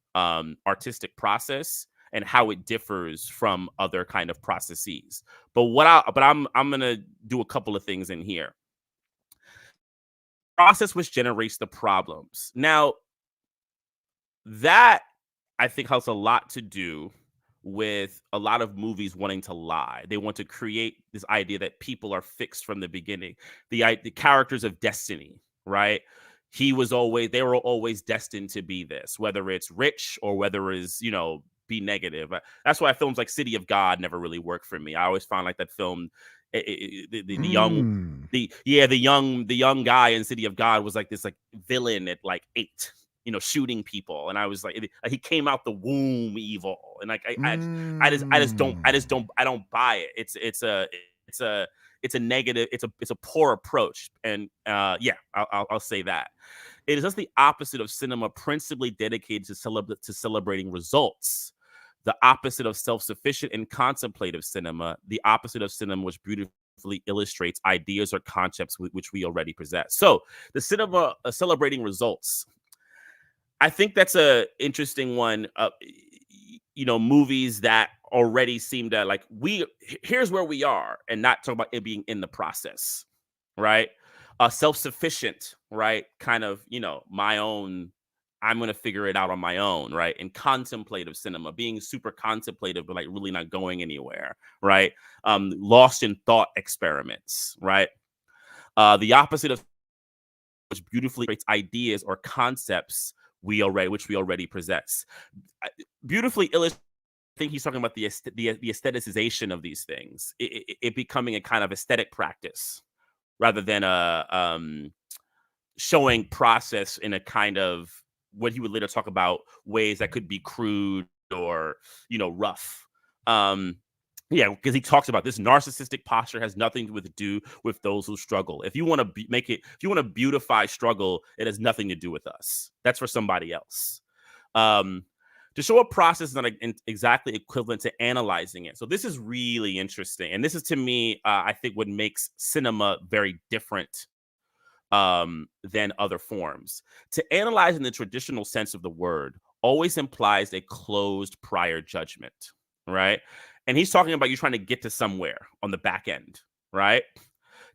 artistic process and how it differs from other kind of processes. But I'm gonna do a couple of things in here. Process which generates the problems. Now, that I think has a lot to do with a lot of movies wanting to lie. They want to create this idea that people are fixed from the beginning. The characters of destiny, right? They were always destined to be this, whether it's rich or whether it's, be negative. That's why films like City of God never really worked for me. I always found like that film, The young guy in City of God was like this like villain at like 8, shooting people, and I was like, he came out the womb evil, and like I don't buy it. It's a negative. It's a poor approach, and I'll say that. It is just the opposite of cinema, principally dedicated to celebrating results. The opposite of self-sufficient and contemplative cinema. The opposite of cinema, which beautifully illustrates ideas or concepts which we already possess. So the cinema celebrating results. I think that's a interesting one. Movies that already seem to like here's where we are, and not talk about it being in the process, right? Self-sufficient, right? Kind of, my own, I'm going to figure it out on my own, right? And contemplative cinema, being super contemplative, but like really not going anywhere, right? Lost in thought experiments, right? The opposite of which beautifully creates ideas or concepts which we already possess. Beautifully illustrated. I think he's talking about the aestheticization of these things, it becoming a kind of aesthetic practice rather than a showing process in a kind of what he would later talk about ways that could be crude or rough. Because he talks about this narcissistic posture has nothing to do with those who struggle. If you want to beautify struggle, it has nothing to do with us. That's for somebody else. To show a process is not exactly equivalent to analyzing it. So this is really interesting. And this is, to me, I think what makes cinema very different than other forms. To analyze in the traditional sense of the word always implies a closed prior judgment, right? And he's talking about you trying to get to somewhere on the back end, right?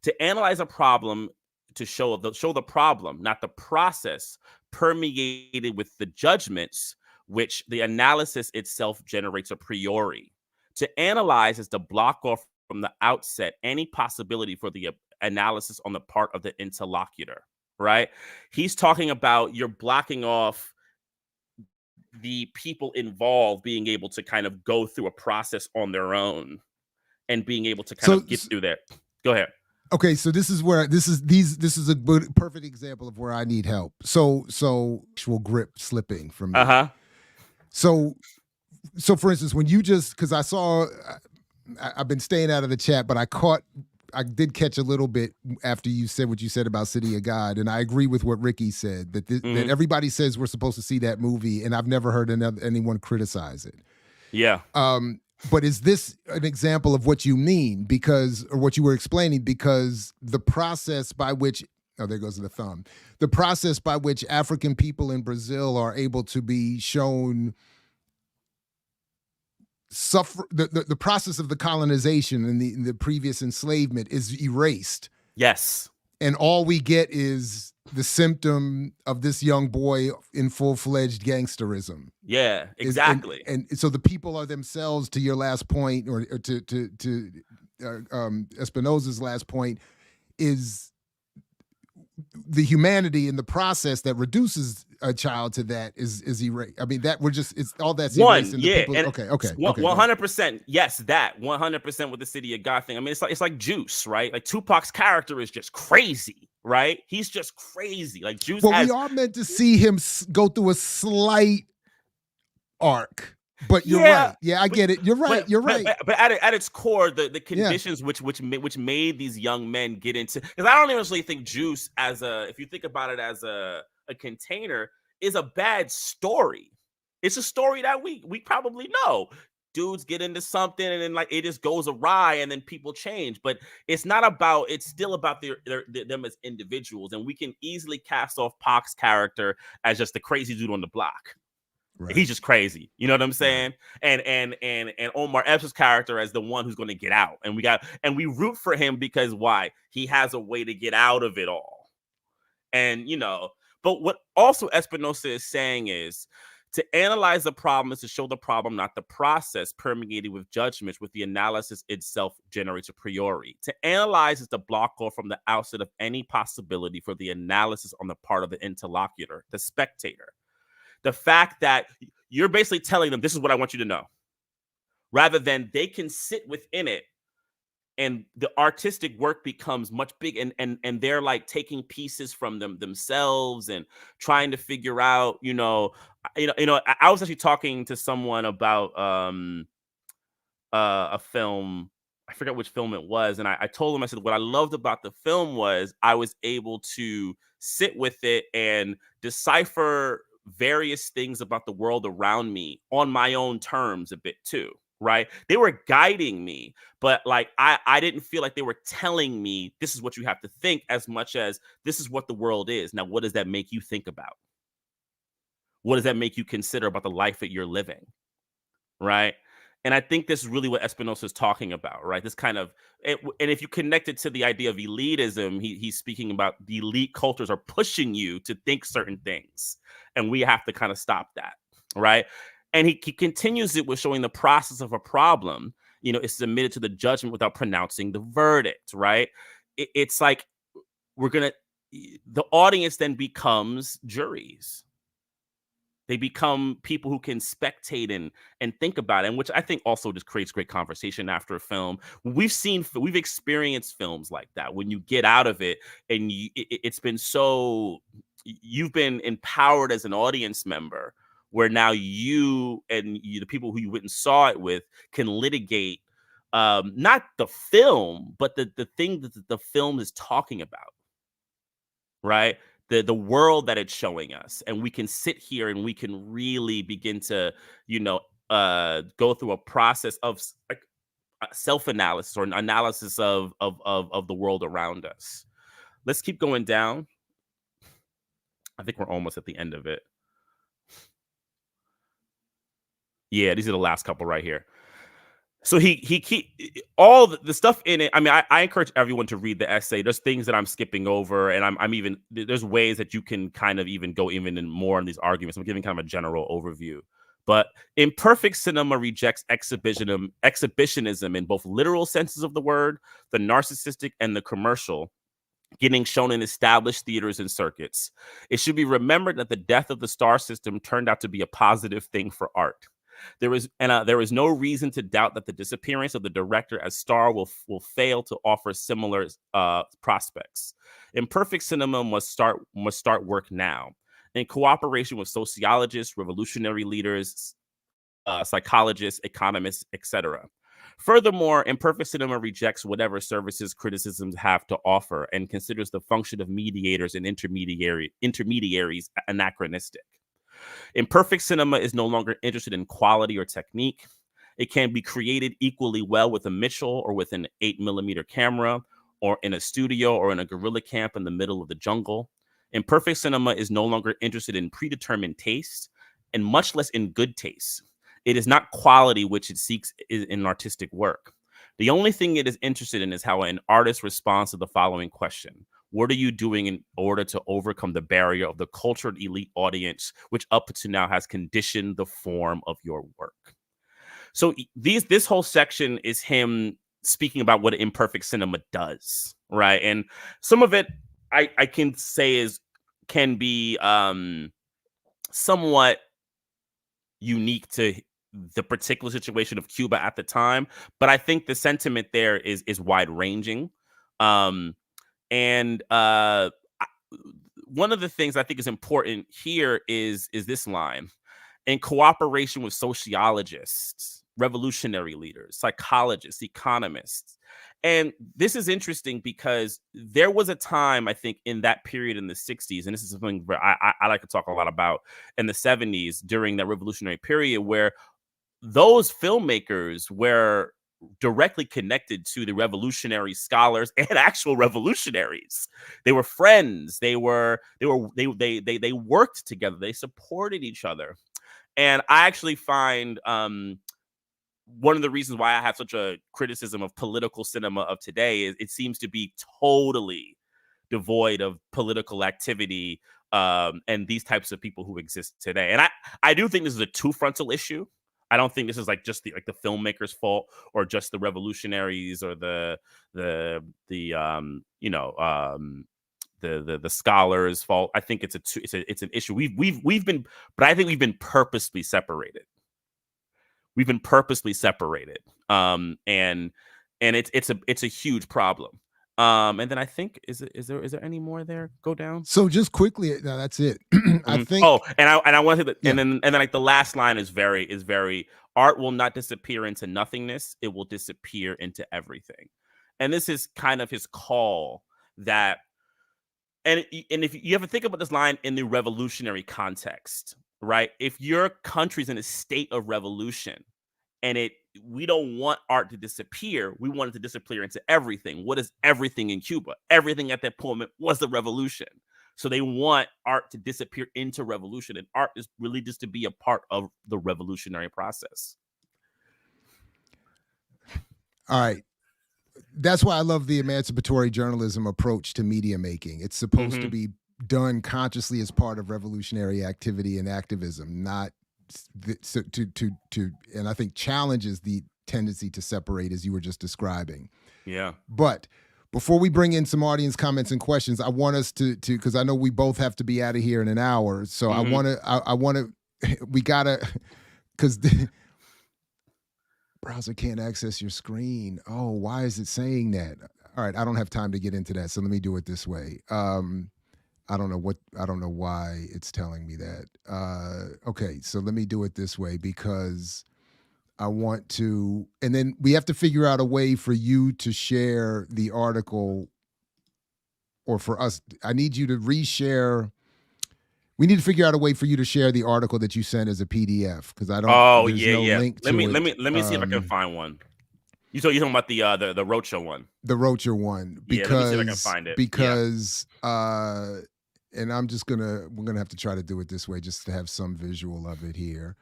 To analyze a problem, to show the problem, not the process, permeated with the judgments which the analysis itself generates a priori. To analyze is to block off from the outset any possibility for the analysis on the part of the interlocutor, right? He's talking about you're blocking off the people involved being able to kind of go through a process on their own and being able to kind of get through that. Go ahead. Okay, so this is a good, perfect example of where I need help. So actual grip slipping from me. So for instance, when you because I've been staying out of the chat, but I did catch a little bit after you said what you said about City of God, and I agree with what Ricky said, that that everybody says we're supposed to see that movie, and I've never heard anyone criticize it. Yeah. But is this an example of what you mean? Or what you were explaining, because the process by which, there goes the thumb, the process by which African people in Brazil are able to be shown the process of the colonization and the previous enslavement is erased. Yes. And all we get is the symptom of this young boy in full-fledged gangsterism. Yeah, exactly. And so the people are themselves, to your last point, or to Espinosa's last point, is the humanity in the process that reduces a child to that is erased. I mean, it's all that's erased. Okay. 100%. Yes, that 100% with the City of God thing. I mean, it's like Juice, right? Like Tupac's character is just crazy, right? He's just crazy. Like Juice. Well, we are meant to see him go through a slight arc. But you're right. Yeah, I get it. You're right. But at its core, the conditions which made these young men get into, because I don't even think Juice if you think about it as a container, is a bad story. It's a story that we probably know. Dudes get into something and then like it just goes awry and then people change. But it's not about. It's still about them as individuals, and we can easily cast off Pac's character as just the crazy dude on the block. Right. He's just crazy. You know what I'm saying? Right. And Omar Epps' character as the one who's going to get out. And we root for him because why? He has a way to get out of it all. And, but what also Espinosa is saying is to analyze the problem is to show the problem, not the process permeated with judgments, with the analysis itself generates a priori. To analyze is to block off from the outset of any possibility for the analysis on the part of the interlocutor, the spectator. The fact that you're basically telling them, this is what I want you to know, rather than they can sit within it the artistic work becomes much big, and they're like taking pieces from themselves and trying to figure out, I was actually talking to someone about a film. I forget which film it was, and I told him, I said, what I loved about the film was I was able to sit with it and decipher various things about the world around me on my own terms a bit too. Right? They were guiding me, but like I didn't feel like they were telling me this is what you have to think, as much as this is what the world is. Now, what does that make you think about? What does that make you consider about the life that you're living? Right? And I think this is really what Espinosa is talking about, right? This kind of, and if you connect it to the idea of elitism, he's speaking about the elite cultures are pushing you to think certain things, and we have to kind of stop that, right? And he continues it with showing the process of a problem, is submitted to the judgment without pronouncing the verdict, right? It's like the audience then becomes juries. They become people who can spectate and think about it, and which I think also just creates great conversation after a film. We've experienced films like that when you get out of it and it's been so, you've been empowered as an audience member, where now you and the people who you went and saw it with can litigate not the film, but the thing that the film is talking about, right? The world that it's showing us, and we can sit here and we can really begin to go through a process of like self-analysis or an analysis of the world around us. Let's keep going down. I think we're almost at the end of it. Yeah, these are the last couple right here. So he keep all the stuff in it. I mean, I encourage everyone to read the essay. There's things that I'm skipping over, and I'm even, there's ways that you can kind of even go even in more in these arguments. I'm giving kind of a general overview. But imperfect cinema rejects exhibitionism in both literal senses of the word, the narcissistic and the commercial, getting shown in established theaters and circuits. It should be remembered that the death of the star system turned out to be a positive thing for art. There is no reason to doubt that the disappearance of the director as star will fail to offer similar prospects. Imperfect cinema must start work now, in cooperation with sociologists, revolutionary leaders, psychologists, economists, etc. Furthermore, imperfect cinema rejects whatever services criticisms have to offer and considers the function of mediators and intermediaries anachronistic. Imperfect cinema is no longer interested in quality or technique. It can be created equally well with a Mitchell or with an 8mm camera, or in a studio or in a guerrilla camp in the middle of the jungle. Imperfect cinema is no longer interested in predetermined taste, and much less in good taste. It is not quality which it seeks in artistic work. The only thing it is interested in is how an artist responds to the following question: what are you doing in order to overcome the barrier of the cultured elite audience, which up to now has conditioned the form of your work? So this whole section is him speaking about what imperfect cinema does, right? And some of it I can say can be somewhat unique to the particular situation of Cuba at the time, but I think the sentiment there is wide ranging. And one of the things I think is important here is this line: in cooperation with sociologists, revolutionary leaders, psychologists, economists. And this is interesting because there was a time, I think, in that period in the 60s, and this is something where I like to talk a lot about, in the 70s, during that revolutionary period, where those filmmakers were directly connected to the revolutionary scholars and actual revolutionaries. They were friends. They worked together. They supported each other. And I actually find one of the reasons why I have such a criticism of political cinema of today is it seems to be totally devoid of political activity and these types of people who exist today. And I do think this is a two-frontal issue. I don't think this is like just the filmmakers' fault or just the revolutionaries or the scholars' fault. I think it's an issue. We've been, but I think we've been purposely separated. We've been purposely separated, and and it's a huge problem. And then I think is there any more there? Go down. So just quickly, no, that's it. I think. Oh, and I want to, Yeah. and then like the last line is very art will not disappear into nothingness; it will disappear into everything. And this is kind of his call that, and if you have to think about this line in the revolutionary context, right? If your country's in a state of revolution, and we don't want art to disappear. We want it to disappear into everything. What is everything in Cuba? Everything at that point was the revolution. So they want art to disappear into revolution, and art is really just to be a part of the revolutionary process. All right. That's why I love the emancipatory journalism approach to media making. It's supposed to be done consciously as part of revolutionary activity and activism, not and I think challenges the tendency to separate, as you were just describing. Yeah. But before we bring in some audience comments and questions, I want us to because I know we both have to be out of here in an hour. So I want to, we gotta, because the browser can't access your screen. Oh, why is it saying that? All right, I don't have time to get into that. So let me do it this way. I don't know why it's telling me that. Okay, so let me do it this way because I want to, and then we have to figure out a way for you to share the article, or for us, I need you to reshare. We need to figure out a way for you to share the article that you sent as a PDF because I don't. Oh there's yeah, no yeah. link Let to me it. let me see if I can find one. You're talking about the Rocha one. The Rocha one, because let me see if I can find it. Because and we're gonna have to try to do it this way just to have some visual of it here.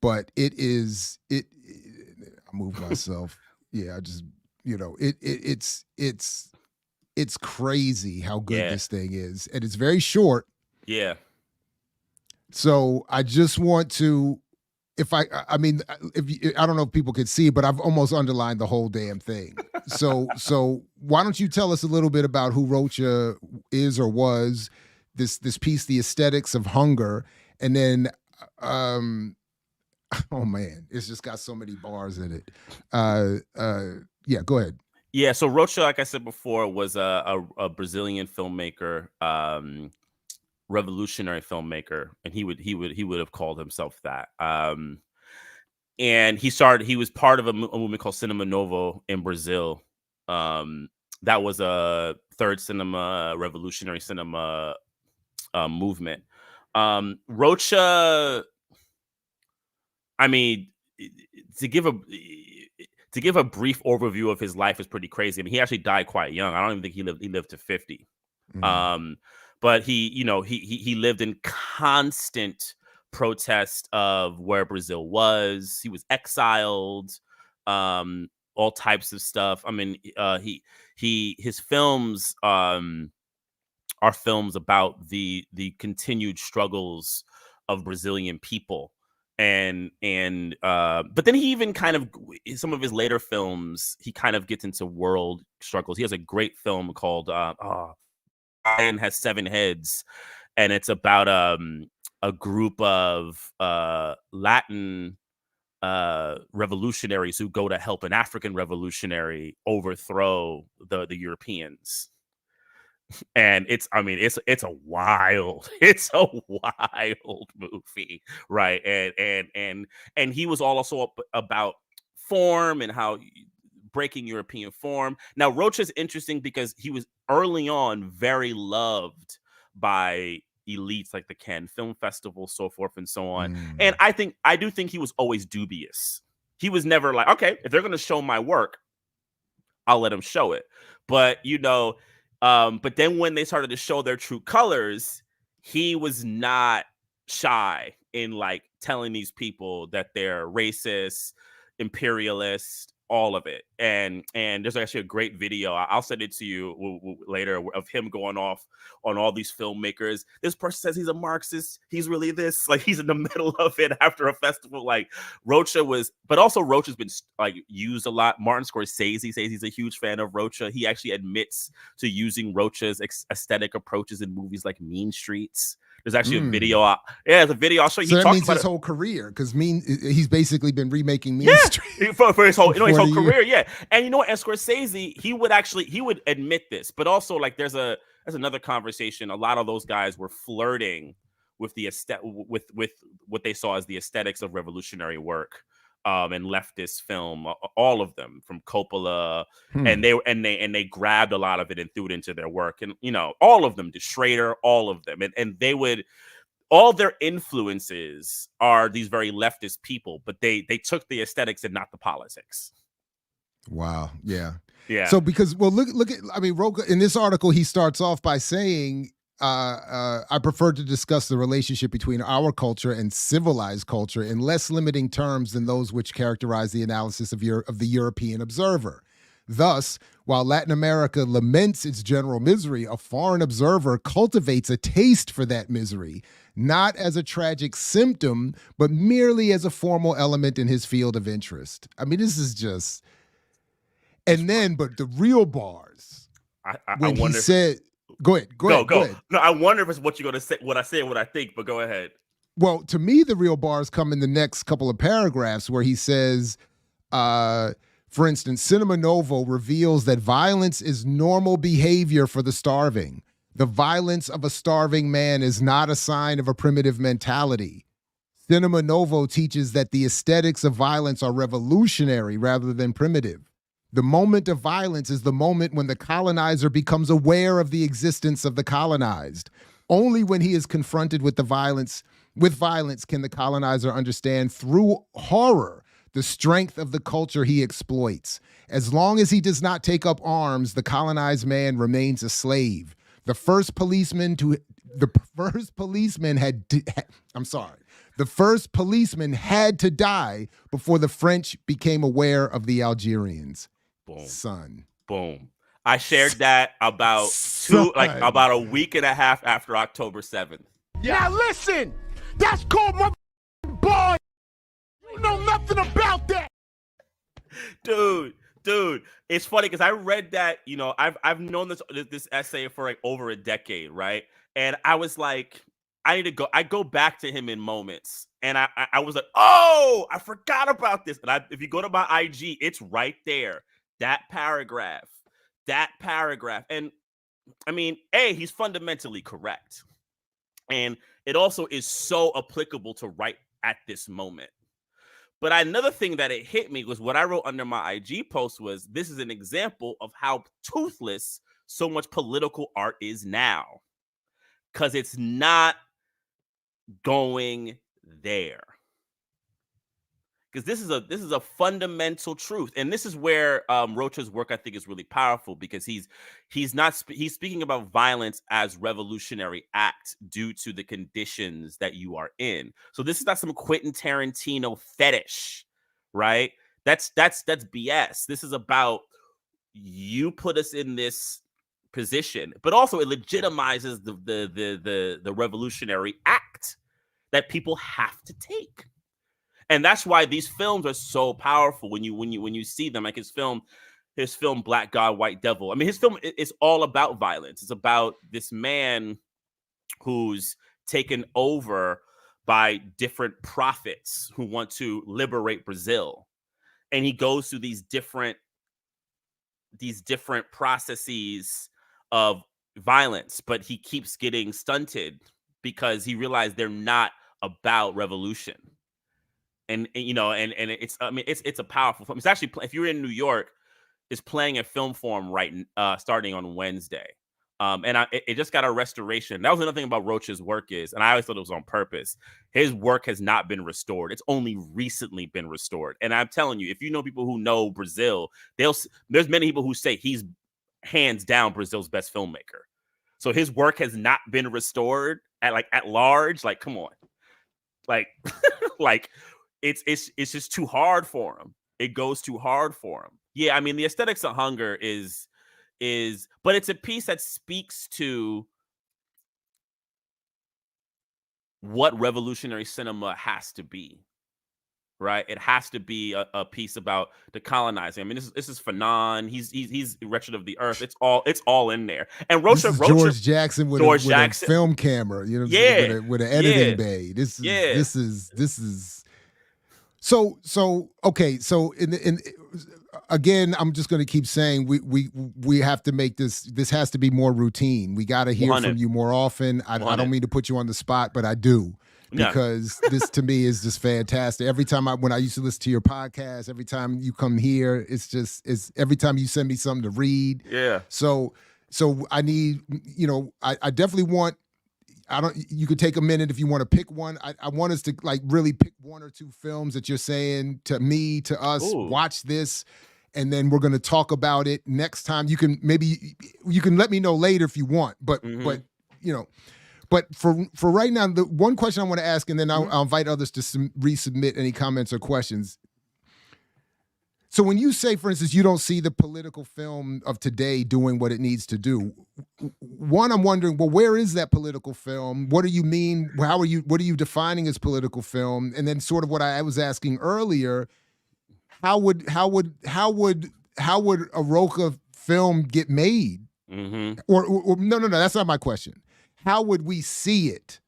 But I moved myself. Yeah, I just it's crazy how good this thing is, and it's very short. Yeah. So I just want to, I don't know if people could see, but I've almost underlined the whole damn thing. So why don't you tell us a little bit about who Rocha is or was, this piece, The Aesthetics of Hunger, and then oh man, it's just got so many bars in it. Yeah, go ahead. Yeah, so Rocha, like I said before, was a Brazilian filmmaker, revolutionary filmmaker, and he would have called himself that. And he was part of a movement called Cinema Novo in Brazil. That was a third cinema, revolutionary cinema movement. Rocha, I mean, to give a brief overview of his life is pretty crazy. I mean, he actually died quite young. I don't even think he lived to 50. Mm-hmm. But he lived in constant protest of where Brazil was. He was exiled, all types of stuff. I mean, his films are films about the continued struggles of Brazilian people. And but then he even kind of, some of his later films, he kind of gets into world struggles. He has a great film called Lion Has Seven Heads, and it's about a group of Latin revolutionaries who go to help an African revolutionary overthrow the Europeans. And it's a wild movie, right? And he was also about form and how breaking European form. Now, Rocha's interesting because he was early on very loved by elites like the Cannes Film Festival, so forth and so on. And I do think he was always dubious. He was never like, okay, if they're going to show my work, I'll let them show it. But but then when they started to show their true colors, he was not shy in like telling these people that they're racist, imperialist, all of it. And there's actually a great video. I'll send it to you later of him going off on all these filmmakers. This person says he's a Marxist. He's really this. Like, he's in the middle of it after a festival. Like, Rocha was, but also Rocha's been like used a lot. Martin Scorsese says he's a huge fan of Rocha. He actually admits to using Rocha's aesthetic approaches in movies like Mean Streets. There's actually a video. Yeah, there's a video. I'll show you. So He that talks means about his whole career, because he's basically been remaking Mean yeah, Streets for his whole, his whole 40 years. career. Yeah, and you know what? And Scorsese, he would admit this, but also like there's another conversation. A lot of those guys were flirting with the with what they saw as the aesthetics of revolutionary work. And leftist film, all of them from Coppola, and they grabbed a lot of it and threw it into their work, and you know, all of them, the Schrader, all of them, and they would, all their influences are these very leftist people, but they took the aesthetics and not the politics. Wow, yeah. Yeah. So because, well, look at, I mean, Rocha, in this article, he starts off by saying, I prefer to discuss the relationship between our culture and civilized culture in less limiting terms than those which characterize the analysis of the European observer. Thus, while Latin America laments its general misery, a foreign observer cultivates a taste for that misery, not as a tragic symptom, but merely as a formal element in his field of interest. I mean, this is just... And then, but the real bars, I when wonder he said... Go ahead. No, I wonder if it's what you're going to say, what I say, what I think, but go ahead. Well, to me, the real bars come in the next couple of paragraphs where he says, for instance, Cinema Novo reveals that violence is normal behavior for the starving. The violence of a starving man is not a sign of a primitive mentality. Cinema Novo teaches that the aesthetics of violence are revolutionary rather than primitive. The moment of violence is the moment when the colonizer becomes aware of the existence of the colonized. Only when he is confronted with violence can the colonizer understand through horror the strength of the culture he exploits. As long as he does not take up arms, the colonized man remains a slave. The first policeman had to die before the French became aware of the Algerians. Boom. Son. Boom. I shared that about a week and a half after October 7th. Now listen, that's called my boy. You know nothing about that. Dude, it's funny because I read that, you know, I've known this essay for like over a decade, right? And I was like, I go back to him in moments. And I was like, oh, I forgot about this. And if you go to my IG, it's right there. That paragraph. And I mean, he's fundamentally correct. And it also is so applicable to right at this moment. But another thing that it hit me was what I wrote under my IG post was, this is an example of how toothless so much political art is now. Because it's not going there. Because this is a fundamental truth, and this is where Rocha's work, I think, is really powerful, because he's speaking about violence as revolutionary act due to the conditions that you are in. So this is not some Quentin Tarantino fetish, right? That's BS. This is about, you put us in this position, but also it legitimizes the revolutionary act that people have to take. And that's why these films are so powerful when you see them. Like his film Black God, White Devil. I mean, his film is all about violence. It's about this man who's taken over by different prophets who want to liberate Brazil. And he goes through these different processes of violence, but he keeps getting stunted because he realized they're not about revolution. And you know, and it's, I mean, it's a powerful film. It's actually, if you're in New York, it's playing in film form starting on Wednesday. And it just got a restoration. That was another thing about Rocha's work is, and I always thought it was on purpose, his work has not been restored. It's only recently been restored. And I'm telling you, if you know people who know Brazil, there's many people who say he's hands down Brazil's best filmmaker. So his work has not been restored at large. Like, come on, like, like. It's just too hard for him. It goes too hard for him. Yeah, I mean, the aesthetics of hunger is, but it's a piece that speaks to what revolutionary cinema has to be, right? It has to be a piece about decolonizing. I mean, this is Fanon. He's Wretched of the Earth. It's all in there. And This is George Jackson with a film camera, you know, yeah, with an editing bay. This is so okay. So again, I'm just going to keep saying we have to make this has to be more routine. We got to hear 100. from you more often. I don't mean to put you on the spot, but I do. Because this to me is just fantastic. Every time when I used to listen to your podcast, every time you come here, it's every time you send me something to read. Yeah. So I need, I definitely want, you could take a minute if you want to pick one. I want us to like really pick one or two films that you're saying to me, to us, watch this. And then we're going to talk about it next time. You can let me know later if you want, but for right now, the one question I want to ask, and then I'll invite others to resubmit any comments or questions. So when you say, for instance, you don't see the political film of today doing what it needs to do, one, I'm wondering, well, where is that political film? What do you mean? What are you defining as political film? And then sort of what I was asking earlier, how would a Roca film get made? Mm-hmm. Or no, that's not my question. How would we see it?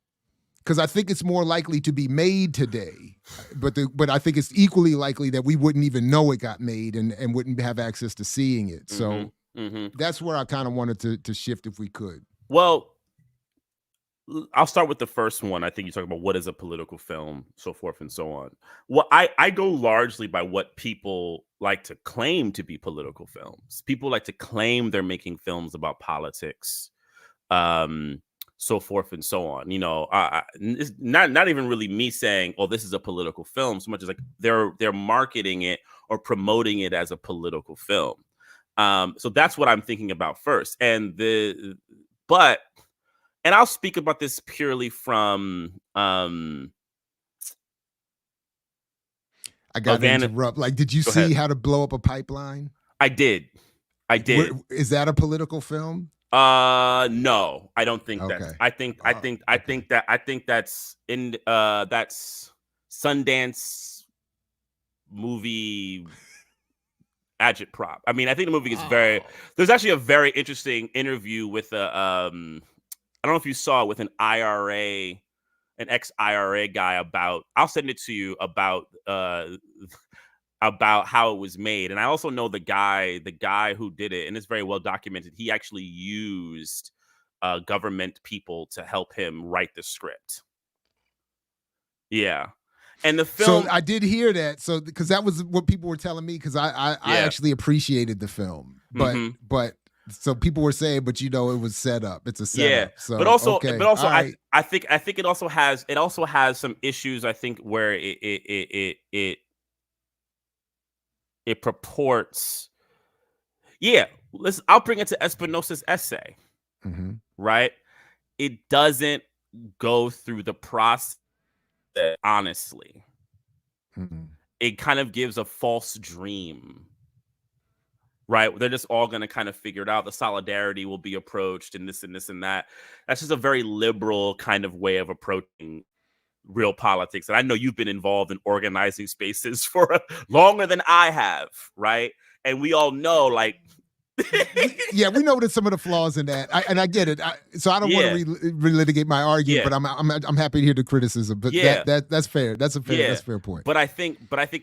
Because I think it's more likely to be made today, but I think it's equally likely that we wouldn't even know it got made and wouldn't have access to seeing it. So that's where I kind of wanted to shift if we could. Well, I'll start with the first one. I think you talk about what is a political film, so forth and so on. Well, I go largely by what people like to claim to be political films. People like to claim they're making films about politics. So forth and so on. It's not even really me saying, "Oh, this is a political film," so much as like they're marketing it or promoting it as a political film. So that's what I'm thinking about first. And I'll speak about this purely from I got to interrupt. Like, did you see How to Blow Up a Pipeline? I did. Is that a political film? No, I don't think okay. that. I think that's that's Sundance movie agitprop. I mean, I think the movie is there's actually a very interesting interview with I don't know if you saw it, with an ex-IRA guy about, I'll send it to you, about how it was made. And I also know the guy who did it, and it's very well documented. He actually used government people to help him write the script. Yeah. And the film, so I did hear that. So because that was what people were telling me, because I actually appreciated the film, but so people were saying, but it was set up. It's a setup. Yeah. So, but also, right. I think it also has some issues. I think where it purports. Yeah. I'll bring it to Espinosa's essay. Right. It doesn't go through the process honestly. It kind of gives a false dream. Right, they're just all going to kind of figure it out. The solidarity will be approached, and this and this and that. That's just a very liberal kind of way of approaching real politics. And I know you've been involved in organizing spaces for longer than I have, right? And we all know, like, yeah, we know that some of the flaws in that, and I get it. So I don't want to relitigate my argument, but I'm happy to hear the criticism. But that's fair. That's a fair point. But I think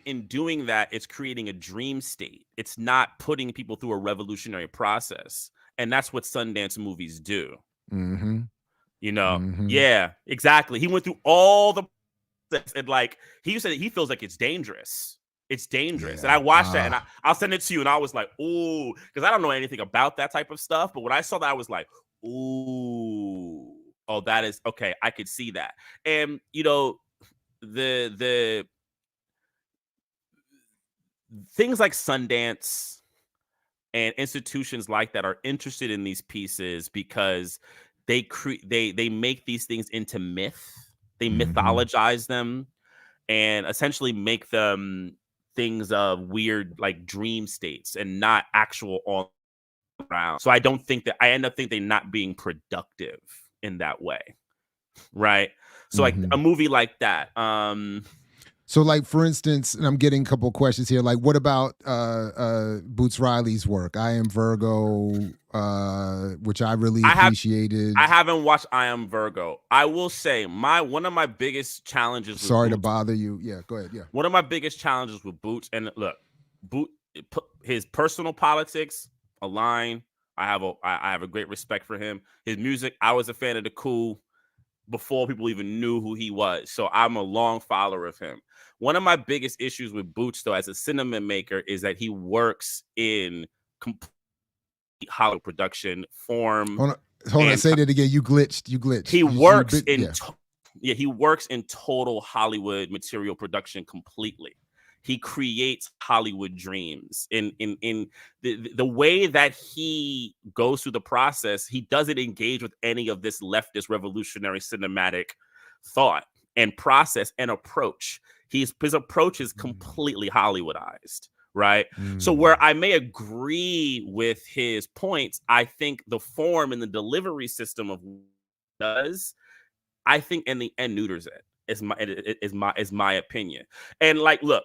in doing that, it's creating a dream state. It's not putting people through a revolutionary process, and that's what Sundance movies do. Yeah, exactly. He went through all the process, and like he said, he feels like it's dangerous. It's dangerous. And I watched that, and I'll send it to you. And I was like, ooh, because I don't know anything about that type of stuff. But when I saw that, I was like, ooh, that is okay. I could see that. And, the things like Sundance and institutions like that are interested in these pieces because they make these things into myth. They mythologize them and essentially make them things of weird, like, dream states and not actual on the ground. So I end up thinking they're not being productive in that way. Right. So like a movie like that. So, like, for instance, and I'm getting a couple of questions here. Like, what about Boots Riley's work? I Am Virgo, which I really appreciated. I haven't watched I Am Virgo. I will say one of my biggest challenges. Sorry to bother you. Yeah, go ahead. Yeah. One of my biggest challenges with Boots, and look, his personal politics align. I have a great respect for him. His music, I was a fan of the Cool before people even knew who he was. So I'm a long follower of him. One of my biggest issues with Boots, though, as a cinema maker, is that he works in complete Hollywood production form. Hold on, say that again. You glitched. He works he works in total Hollywood material production completely. He creates Hollywood dreams in the way that he goes through the process. He doesn't engage with any of this leftist revolutionary cinematic thought and process and approach. His approach is completely Hollywoodized, right? So where I may agree with his points, I think the form and the delivery system of does, I think in the end neuters it. Is my opinion. And like, look,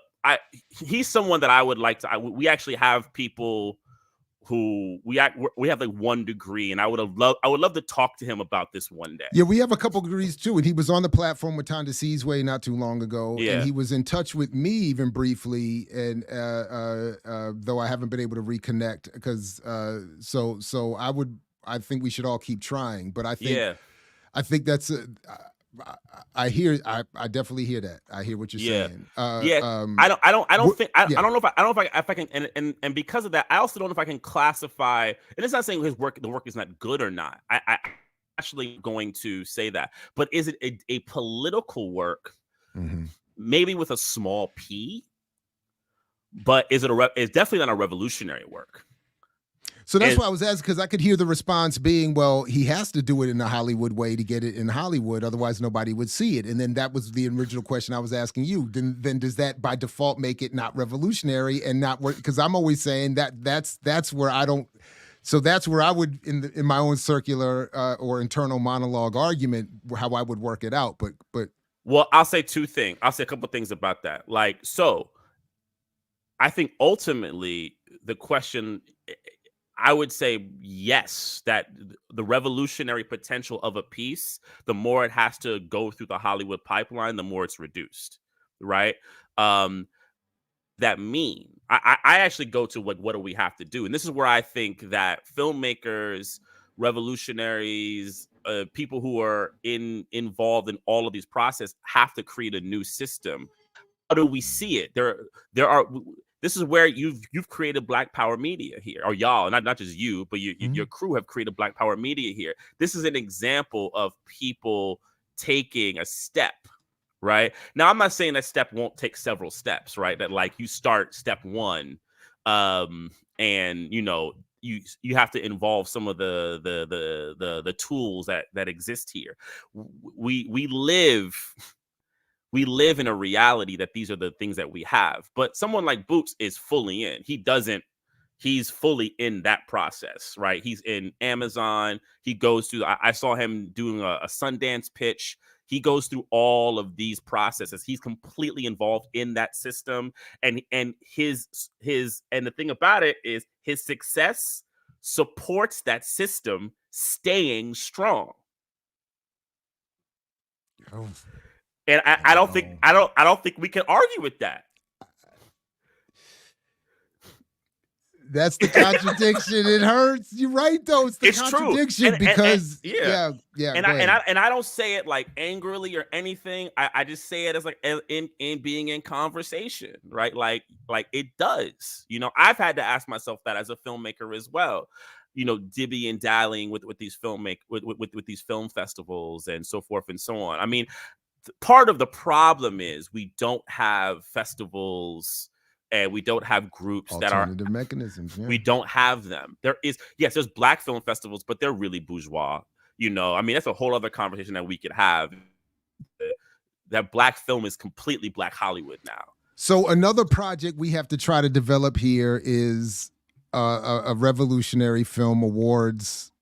he's someone that I would like to. We actually have people who we have like 1 degree, and I would love to talk to him about this one day. Yeah, we have a couple degrees too, and he was on the platform with Tonda Seasway not too long ago, and he was in touch with me even briefly, and though I haven't been able to reconnect because so I think we should all keep trying, but I think that's I definitely hear that. I hear what you're saying. I don't know if I can, and because of that, I also don't know if I can classify. And it's not saying the work is not good or not. I actually going to say that, but is it a political work? Maybe with a small p, but is it it's definitely not a revolutionary work. So that's why I was asking, because I could hear the response being, well, he has to do it in a Hollywood way to get it in Hollywood, otherwise nobody would see it. And then that was the original question I was asking you. Then does that by default make it not revolutionary and not work? Because I'm always saying that's where I don't. So that's where I would, in my own circular or internal monologue argument, how I would work it out. But well, I'll say 2 things. I'll say a couple things about that. Like, so I think ultimately the question, I would say yes, that the revolutionary potential of a piece, the more it has to go through the Hollywood pipeline, the more it's reduced, right? That mean I actually go to what do we have to do, and this is where I think that filmmakers, revolutionaries, people who are involved in all of these processes have to create a new system. How do we see it? There are. This is where you've created Black Power media here, or y'all, not just you, but your crew have created Black Power media here. This is an example of people taking a step, right? Now, I'm not saying that step won't take several steps, right? That like you start step 1, and you have to involve some of the tools that exist here. We live in a reality that these are the things that we have. But someone like Boots is fully in. He's fully in that process, right? He's in Amazon. He goes through, I saw him doing a Sundance pitch. He goes through all of these processes. He's completely involved in that system. And his and the thing about it is his success supports that system staying strong. Oh. And I don't think we can argue with that. That's the contradiction. It hurts. You're right, though. It's the contradiction true. because yeah. And I don't say it like angrily or anything. I just say it as like in being in conversation, right? Like it does. I've had to ask myself that as a filmmaker as well. Dibby and dallying with these with these film festivals and so forth and so on. I mean, part of the problem is we don't have festivals and we don't have groups that are alternative mechanisms. Yeah. We don't have them. There's Black film festivals, but they're really bourgeois. I mean, that's a whole other conversation that we could have. That Black film is completely Black Hollywood now. So another project we have to try to develop here is a revolutionary film awards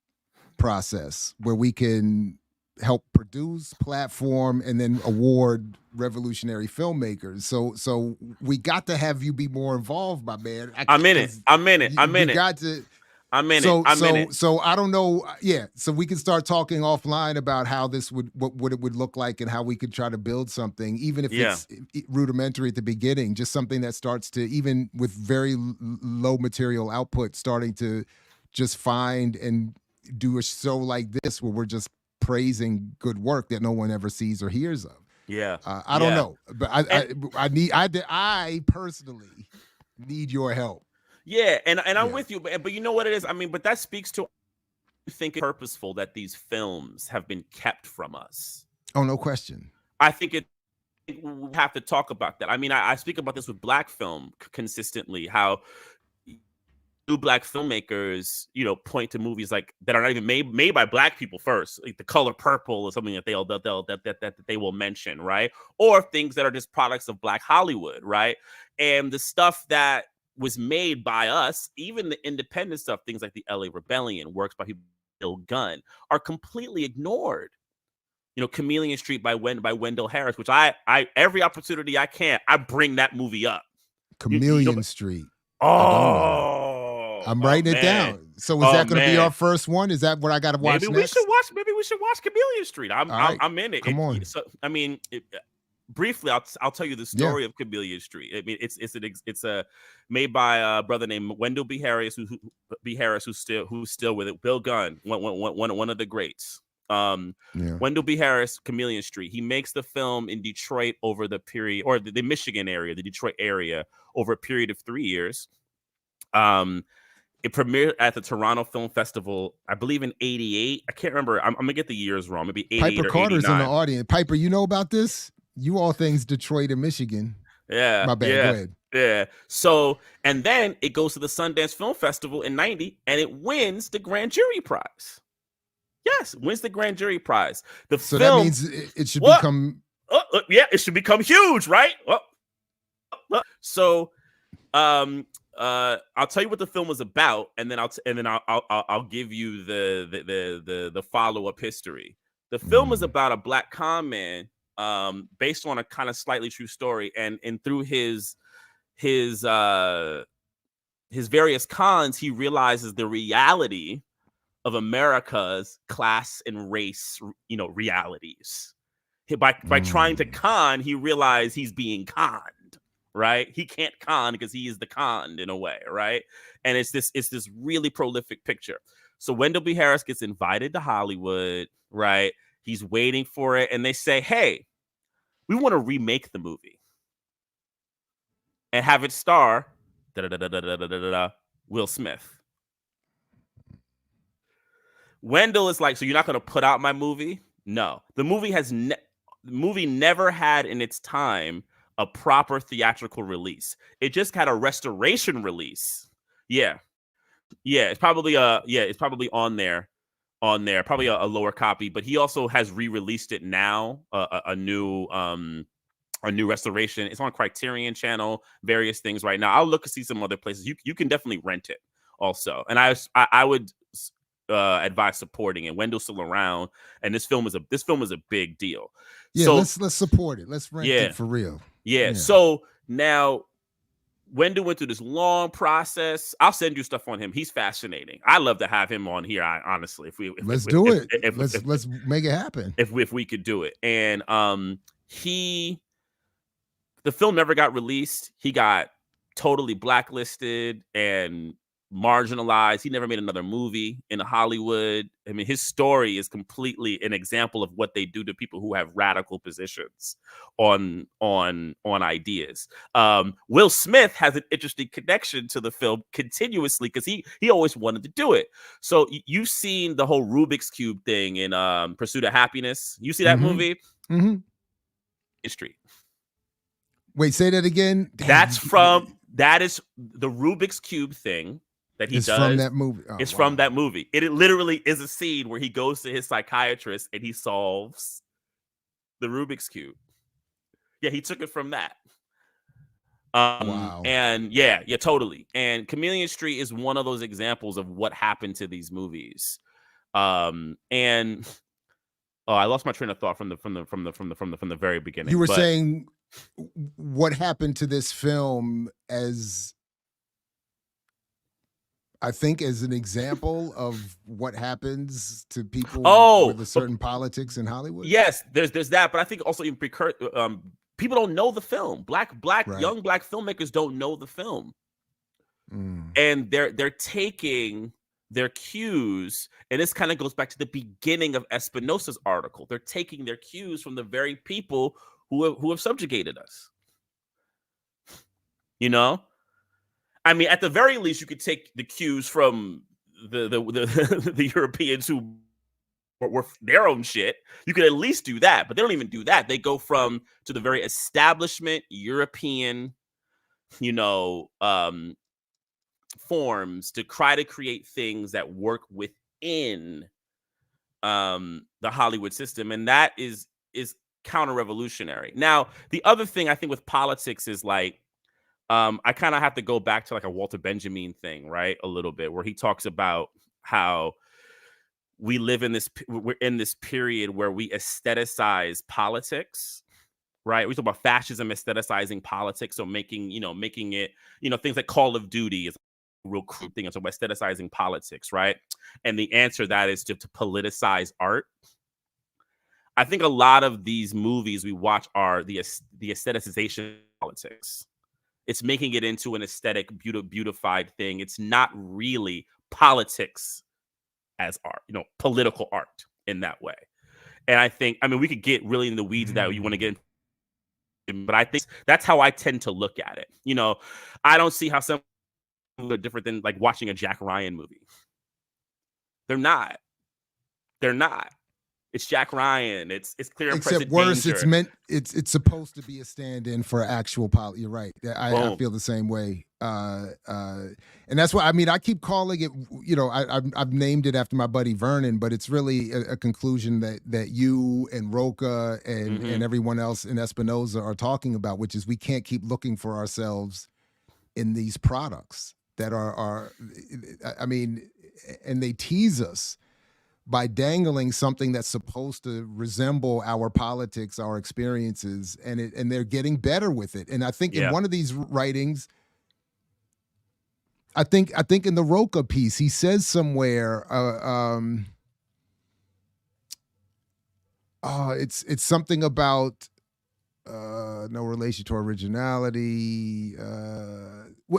process where we can help produce, platform, and then award revolutionary filmmakers. So we got to have you be more involved, my man. I'm in it. You got to. So I don't know. Yeah. So we can start talking offline about how this would, what it would look like, and how we could try to build something, even if it's rudimentary at the beginning, just something that starts to, even with very low material output, starting to just find and do a show like this where we're just praising good work that no one ever sees or hears of. Yeah. I don't know, but I personally need your help. Yeah, and I'm with you, but you know what it is? I mean, but that speaks to, I think it's purposeful that these films have been kept from us. Oh, no question. I think we have to talk about that. I mean, I speak about this with Black film consistently, how new Black filmmakers, you know, point to movies like that are not even made by Black people first, like The Color Purple or something that they will mention, right? Or things that are just products of Black Hollywood, right? And the stuff that was made by us, even the independent stuff, things like the LA Rebellion, works by people like Bill Gunn, are completely ignored. You know, Chameleon Street by Wendell Harris, which I every opportunity I can, I bring that movie up. Chameleon Street. Oh, I'm writing it down. So is that going to be our first one? Is that what I got to watch next? Maybe we should watch Chameleon Street. I'm in it. Come on. So, I mean, briefly, I'll tell you the story of Chameleon Street. I mean, it's made by a brother named Wendell B. Harris, who's still with it. Bill Gunn, one of the greats. Wendell B. Harris, Chameleon Street. He makes the film in Detroit over the period, or the Michigan area, the Detroit area, over a period of 3 years. It premiered at the Toronto Film Festival, I believe, in '88. I can't remember. I'm gonna get the years wrong. Maybe '88 Piper or Carter's 89. in the audience. Piper, you know about this? You all things Detroit and Michigan. Yeah. My bad. Yeah, Go ahead. Yeah. So, and then it goes to the Sundance Film Festival in '90, and it wins the Grand Jury Prize. Yes, wins the Grand Jury Prize. So that means it should become. It should become huge, right? So, I'll tell you what the film was about, and then I'll give you the follow-up history. The film is about a Black con man, based on a kind of slightly true story, and through his various cons, he realizes the reality of America's class and race, you know, realities. By trying to con, he realized he's being conned. Right, he can't con because he is the conned in a way, right? And it's this really prolific picture. So Wendell B. Harris gets invited to Hollywood, right? He's waiting for it, and they say, "Hey, we want to remake the movie and have it star Will Smith." Wendell is like, "So you're not going to put out my movie?" No, the movie never had in its time a proper theatrical release. It just had a restoration release. Yeah, it's probably on there, probably a lower copy. But he also has re-released it now, a new restoration. It's on Criterion Channel, various things right now. I'll look to see some other places. You can definitely rent it also, and I would advise supporting it. Wendell's still around, and this film is a big deal. Yeah, so, let's support it. Let's rent it for real. Yeah. So now Wendell went through this long process. I'll send you stuff on him. He's fascinating. I love to have him on here. Honestly, let's make it happen. If we could do it. And the film never got released. He got totally blacklisted and marginalized. He never made another movie in Hollywood. I mean, his story is completely an example of what they do to people who have radical positions on ideas. Will Smith has an interesting connection to the film continuously because he always wanted to do it. So you've seen the whole Rubik's Cube thing in Pursuit of Happiness. You see that movie? Mm-hmm. History. Wait, say that again. That is the Rubik's Cube thing that he does. From that movie. It's from that movie. It literally is a scene where he goes to his psychiatrist and he solves the Rubik's Cube. Yeah, he took it from that. Wow. And yeah, totally. And Chameleon Street is one of those examples of what happened to these movies. And Oh, I lost my train of thought from the very beginning. You were saying what happened to this film as, I think, as an example of what happens to people with a certain politics in Hollywood. Yes, there's that, but I think also people don't know the film. Young black filmmakers don't know the film, and they're taking their cues, and this kind of goes back to the beginning of Espinosa's article. They're taking their cues from the very people who have subjugated us. You know, I mean, at the very least, you could take the cues from the Europeans who were their own shit. You could at least do that, but they don't even do that. They go to the very establishment European, forms to try to create things that work within the Hollywood system, and that is counter-revolutionary. Now, the other thing I think with politics is like, I kind of have to go back to like a Walter Benjamin thing, right? A little bit, where he talks about how we're in this period where we aestheticize politics, right? We talk about fascism aestheticizing politics, so making it, things like Call of Duty is a real crude thing. So about aestheticizing politics, right? And the answer to that is to politicize art. I think a lot of these movies we watch are the aestheticization of politics. It's making it into an aesthetic, beautified thing. It's not really politics as art, political art in that way. And I think, we could get really in the weeds that you want to get into, but I think that's how I tend to look at it. I don't see how some are different than like watching a Jack Ryan movie. They're not. It's Jack Ryan. It's clear and present Except worse, danger. it's supposed to be a stand-in for actual politics. You're right. I feel the same way. And that's why I keep calling it. I've named it after my buddy Vernon, but it's really a conclusion that you and Roca and everyone else in Espinosa are talking about, which is we can't keep looking for ourselves in these products that are. And they tease us by dangling something that's supposed to resemble our politics, our experiences, and they're getting better with it. And I think in one of these writings, I think in the Roca piece, he says somewhere, it's something about no relation to originality.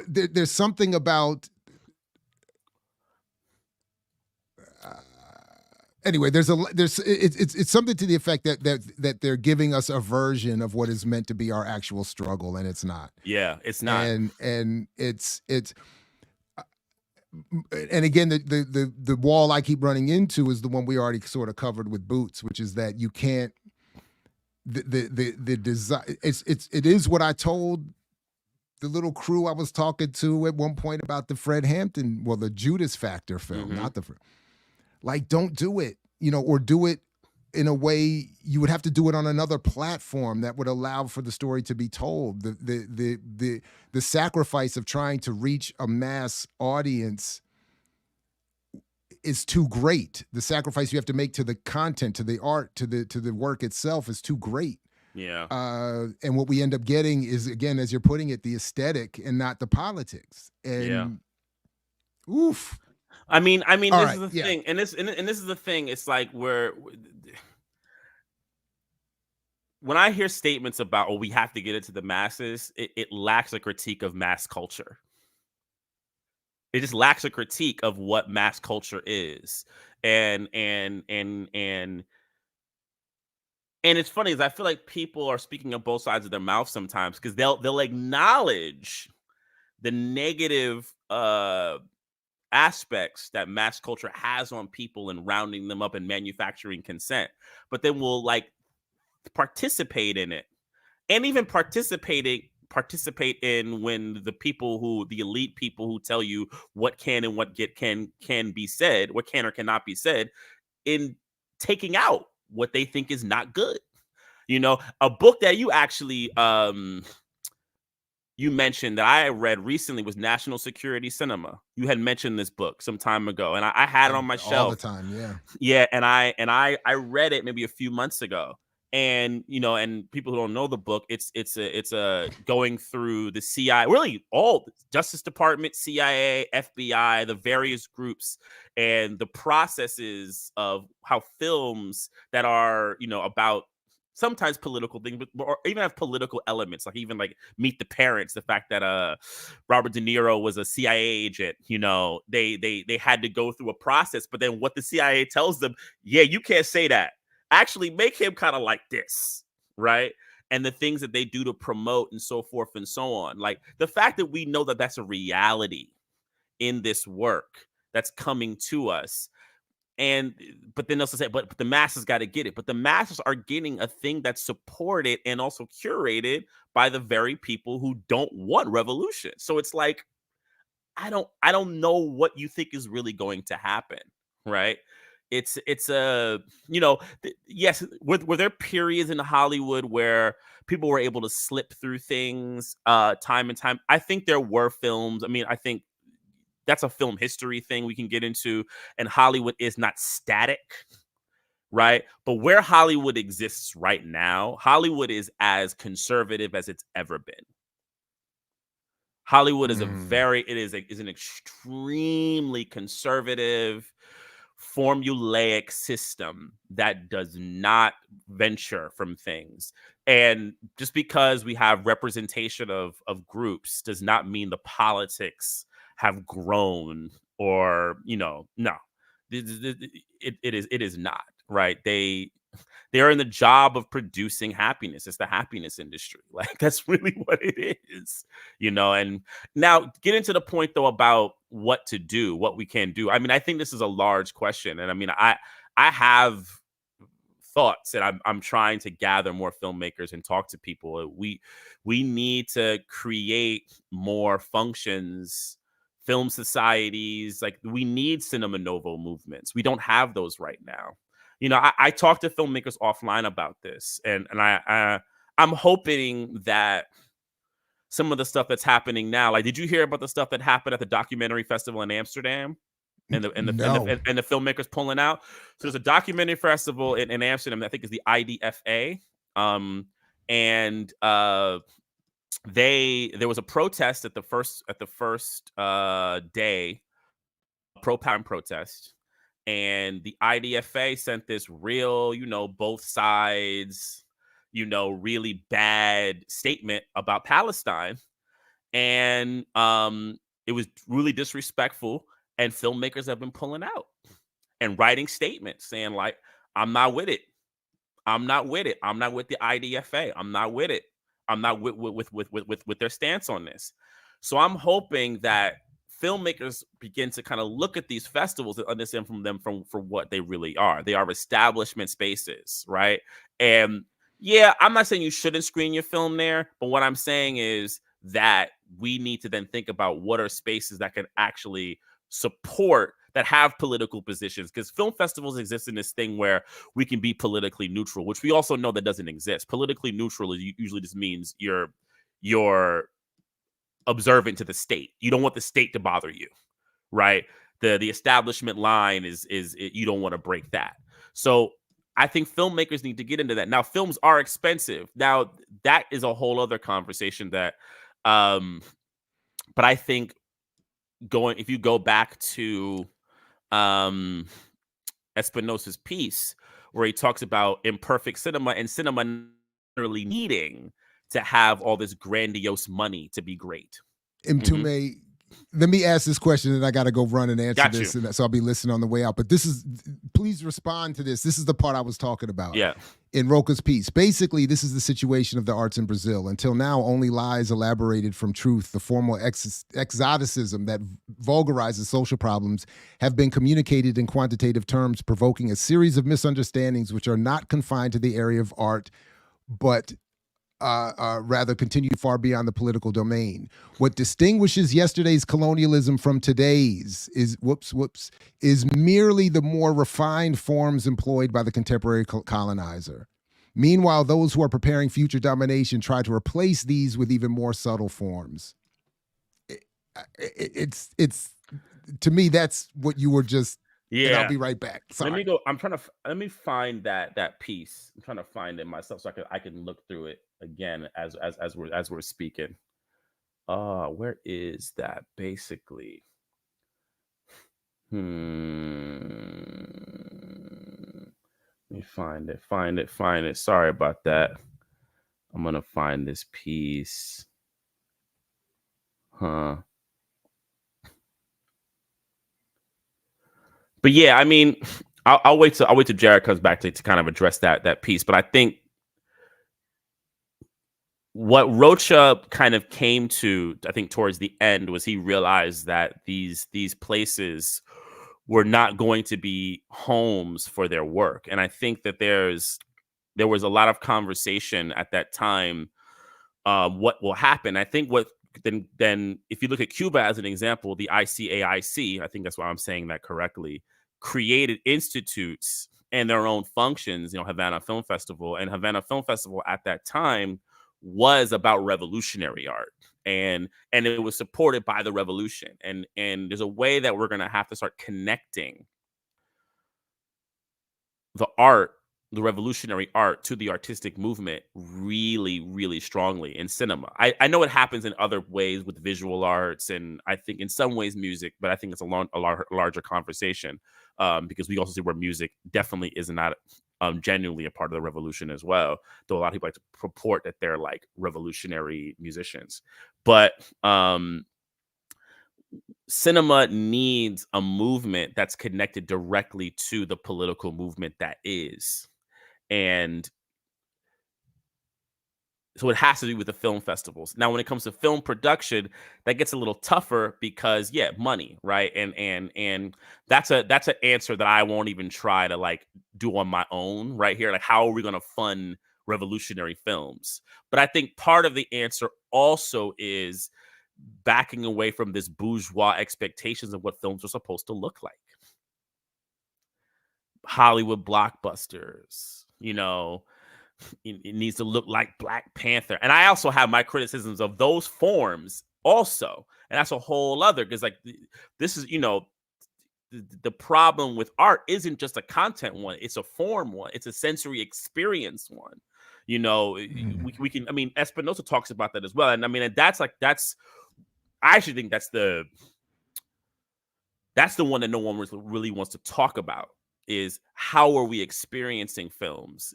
There's something about. Anyway, it's something to the effect that they're giving us a version of what is meant to be our actual struggle, and it's not. Yeah, it's not. And it's and again, the wall I keep running into is the one we already sort of covered with Boots, which is that you can't the design. It is what I told the little crew I was talking to at one point about the Fred Hampton, the Judas Factor film, not the. Like, don't do it, or do it in a way you would have to do it on another platform that would allow for the story to be told. The sacrifice of trying to reach a mass audience is too great. The sacrifice you have to make to the content, to the art, to the work itself is too great. Yeah. And what we end up getting is, again, as you're putting it, the aesthetic and not the politics. And oof. This is the thing, and this is the thing. It's like when I hear statements about, we have to get it to the masses, it lacks a critique of mass culture. It just lacks a critique of what mass culture is, and it's funny, is I feel like people are speaking on both sides of their mouth sometimes, because they'll acknowledge the negative aspects that mass culture has on people and rounding them up and manufacturing consent, but then we'll like participate in it, and even participate in when the elite people who tell you what can and what can be said, what can or cannot be said, in taking out what they think is not good. A book that you actually you mentioned that I read recently was National Security Cinema. You had mentioned this book some time ago, and I had it on my shelf all the time. Yeah. Yeah, and I read it maybe a few months ago, and and people who don't know the book, it's a going through the CIA, really all Justice Department, CIA, FBI, the various groups, and the processes of how films that are about sometimes political things, but or even have political elements, like even like Meet the Parents, the fact that Robert De Niro was a CIA agent, they had to go through a process, but then what the CIA tells them, yeah, you can't say that. Actually make him kind of like this, right? And the things that they do to promote and so forth and so on. Like the fact that we know that that's a reality in this work that's coming to us. But then also say, but the masses got to get it. But the masses are getting a thing that's supported and also curated by the very people who don't want revolution. So it's like, I don't know what you think is really going to happen, right? It's a yes, were there periods in Hollywood where people were able to slip through things time and time? I think there were films. I mean, I think that's a film history thing we can get into, and Hollywood is not static, right? But where Hollywood exists right now, Hollywood is as conservative as it's ever been. Hollywood is is an extremely conservative, formulaic system that does not venture from things. And just because we have representation of groups does not mean the politics have grown or no, it is not, right? They're in the job of producing happiness. It's the happiness industry. Like that's really what it is, and now get into the point though about what to do, what we can do. I mean, I think this is a large question, and I mean, I have thoughts, and I'm trying to gather more filmmakers and talk to people. We need to create more functions, film societies. Like we need cinema novo movements. We don't have those right now. I talk to filmmakers offline about this, and I'm hoping that some of the stuff that's happening now, like, did you hear about the stuff that happened at the documentary festival in Amsterdam, and the filmmakers pulling out? So there's a documentary festival in Amsterdam, I think is the IDFA, and there was a protest at the first day, pro-pound protest. And the IDFA sent this real, both sides, really bad statement about Palestine. And it was really disrespectful. And filmmakers have been pulling out and writing statements saying, like, I'm not with it. I'm not with it. I'm not with the IDFA. I'm not with it. I'm not with their stance on this. So I'm hoping that filmmakers begin to kind of look at these festivals and understand from them for what they really are. They are establishment spaces, right? And yeah, I'm not saying you shouldn't screen your film there, but what I'm saying is that we need to then think about what are spaces that can actually support, that have political positions, because film festivals exist in this thing where we can be politically neutral, which we also know that doesn't exist. Politically neutral usually just means you're observant to the state. You don't want the state to bother you, right? The establishment line is you don't want to break that. So I think filmmakers need to get into that. Now, films are expensive. Now, that is a whole other conversation that, but I think if you go back to Espinosa's piece, where he talks about imperfect cinema and cinema really needing to have all this grandiose money to be great. Mtume, let me ask this question, and I got to go run and answer this, and so I'll be listening on the way out. But please respond to this. This is the part I was talking about. Yeah. In Roca's piece. Basically, this is the situation of the arts in Brazil. Until now, only lies elaborated from truth, the formal exoticism that vulgarizes social problems, have been communicated in quantitative terms, provoking a series of misunderstandings which are not confined to the area of art, but rather continue far beyond the political domain. What distinguishes yesterday's colonialism from today's is merely the more refined forms employed by the contemporary colonizer. Meanwhile, those who are preparing future domination try to replace these with even more subtle forms. It's to me, that's what you were just. Yeah. And I'll be right back. Sorry. Let me go. Let me find that piece. I'm trying to find it myself so I can look through it again as we're speaking. Where is that basically? Let me find it. Sorry about that. I'm gonna find this piece. But yeah, I mean, I'll wait till Jared comes back to kind of address that piece. But I think what Rocha kind of came to, I think, towards the end was he realized that these places were not going to be homes for their work. And I think that there was a lot of conversation at that time. What will happen? I think what then if you look at Cuba as an example, the ICAIC, I think that's why I'm saying that correctly, created institutes and their own functions, Havana Film Festival. And Havana Film Festival at that time was about revolutionary art. And it was supported by the revolution. And there's a way that we're going to have to start connecting the revolutionary art to the artistic movement really, really strongly in cinema. I know it happens in other ways with visual arts, and I think in some ways music, but I think it's a larger conversation because we also see where music definitely is not genuinely a part of the revolution as well, though a lot of people like to purport that they're like revolutionary musicians. But cinema needs a movement that's connected directly to the political movement that is. And so it has to do with the film festivals. Now, when it comes to film production, that gets a little tougher because, money, right? And that's an answer that I won't even try to like do on my own right here. Like, how are we going to fund revolutionary films? But I think part of the answer also is backing away from this bourgeois expectations of what films are supposed to look like. Hollywood blockbusters, it needs to look like Black Panther. And I also have my criticisms of those forms also. And that's a whole other, because like this is, the problem with art isn't just a content one, it's a form one, it's a sensory experience one. We can, I mean, Espinosa talks about that as well. And I mean, I actually think that's the one that no one really wants to talk about, is how are we experiencing films?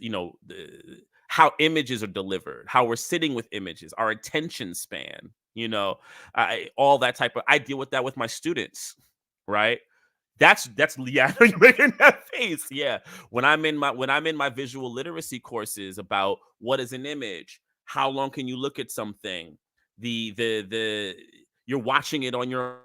How images are delivered, how we're sitting with images, our attention span, all that type of, I deal with that with my students, right? That's yeah, you're making that face. Yeah. When I'm in my visual literacy courses about what is an image, how long can you look at something, you're watching it on your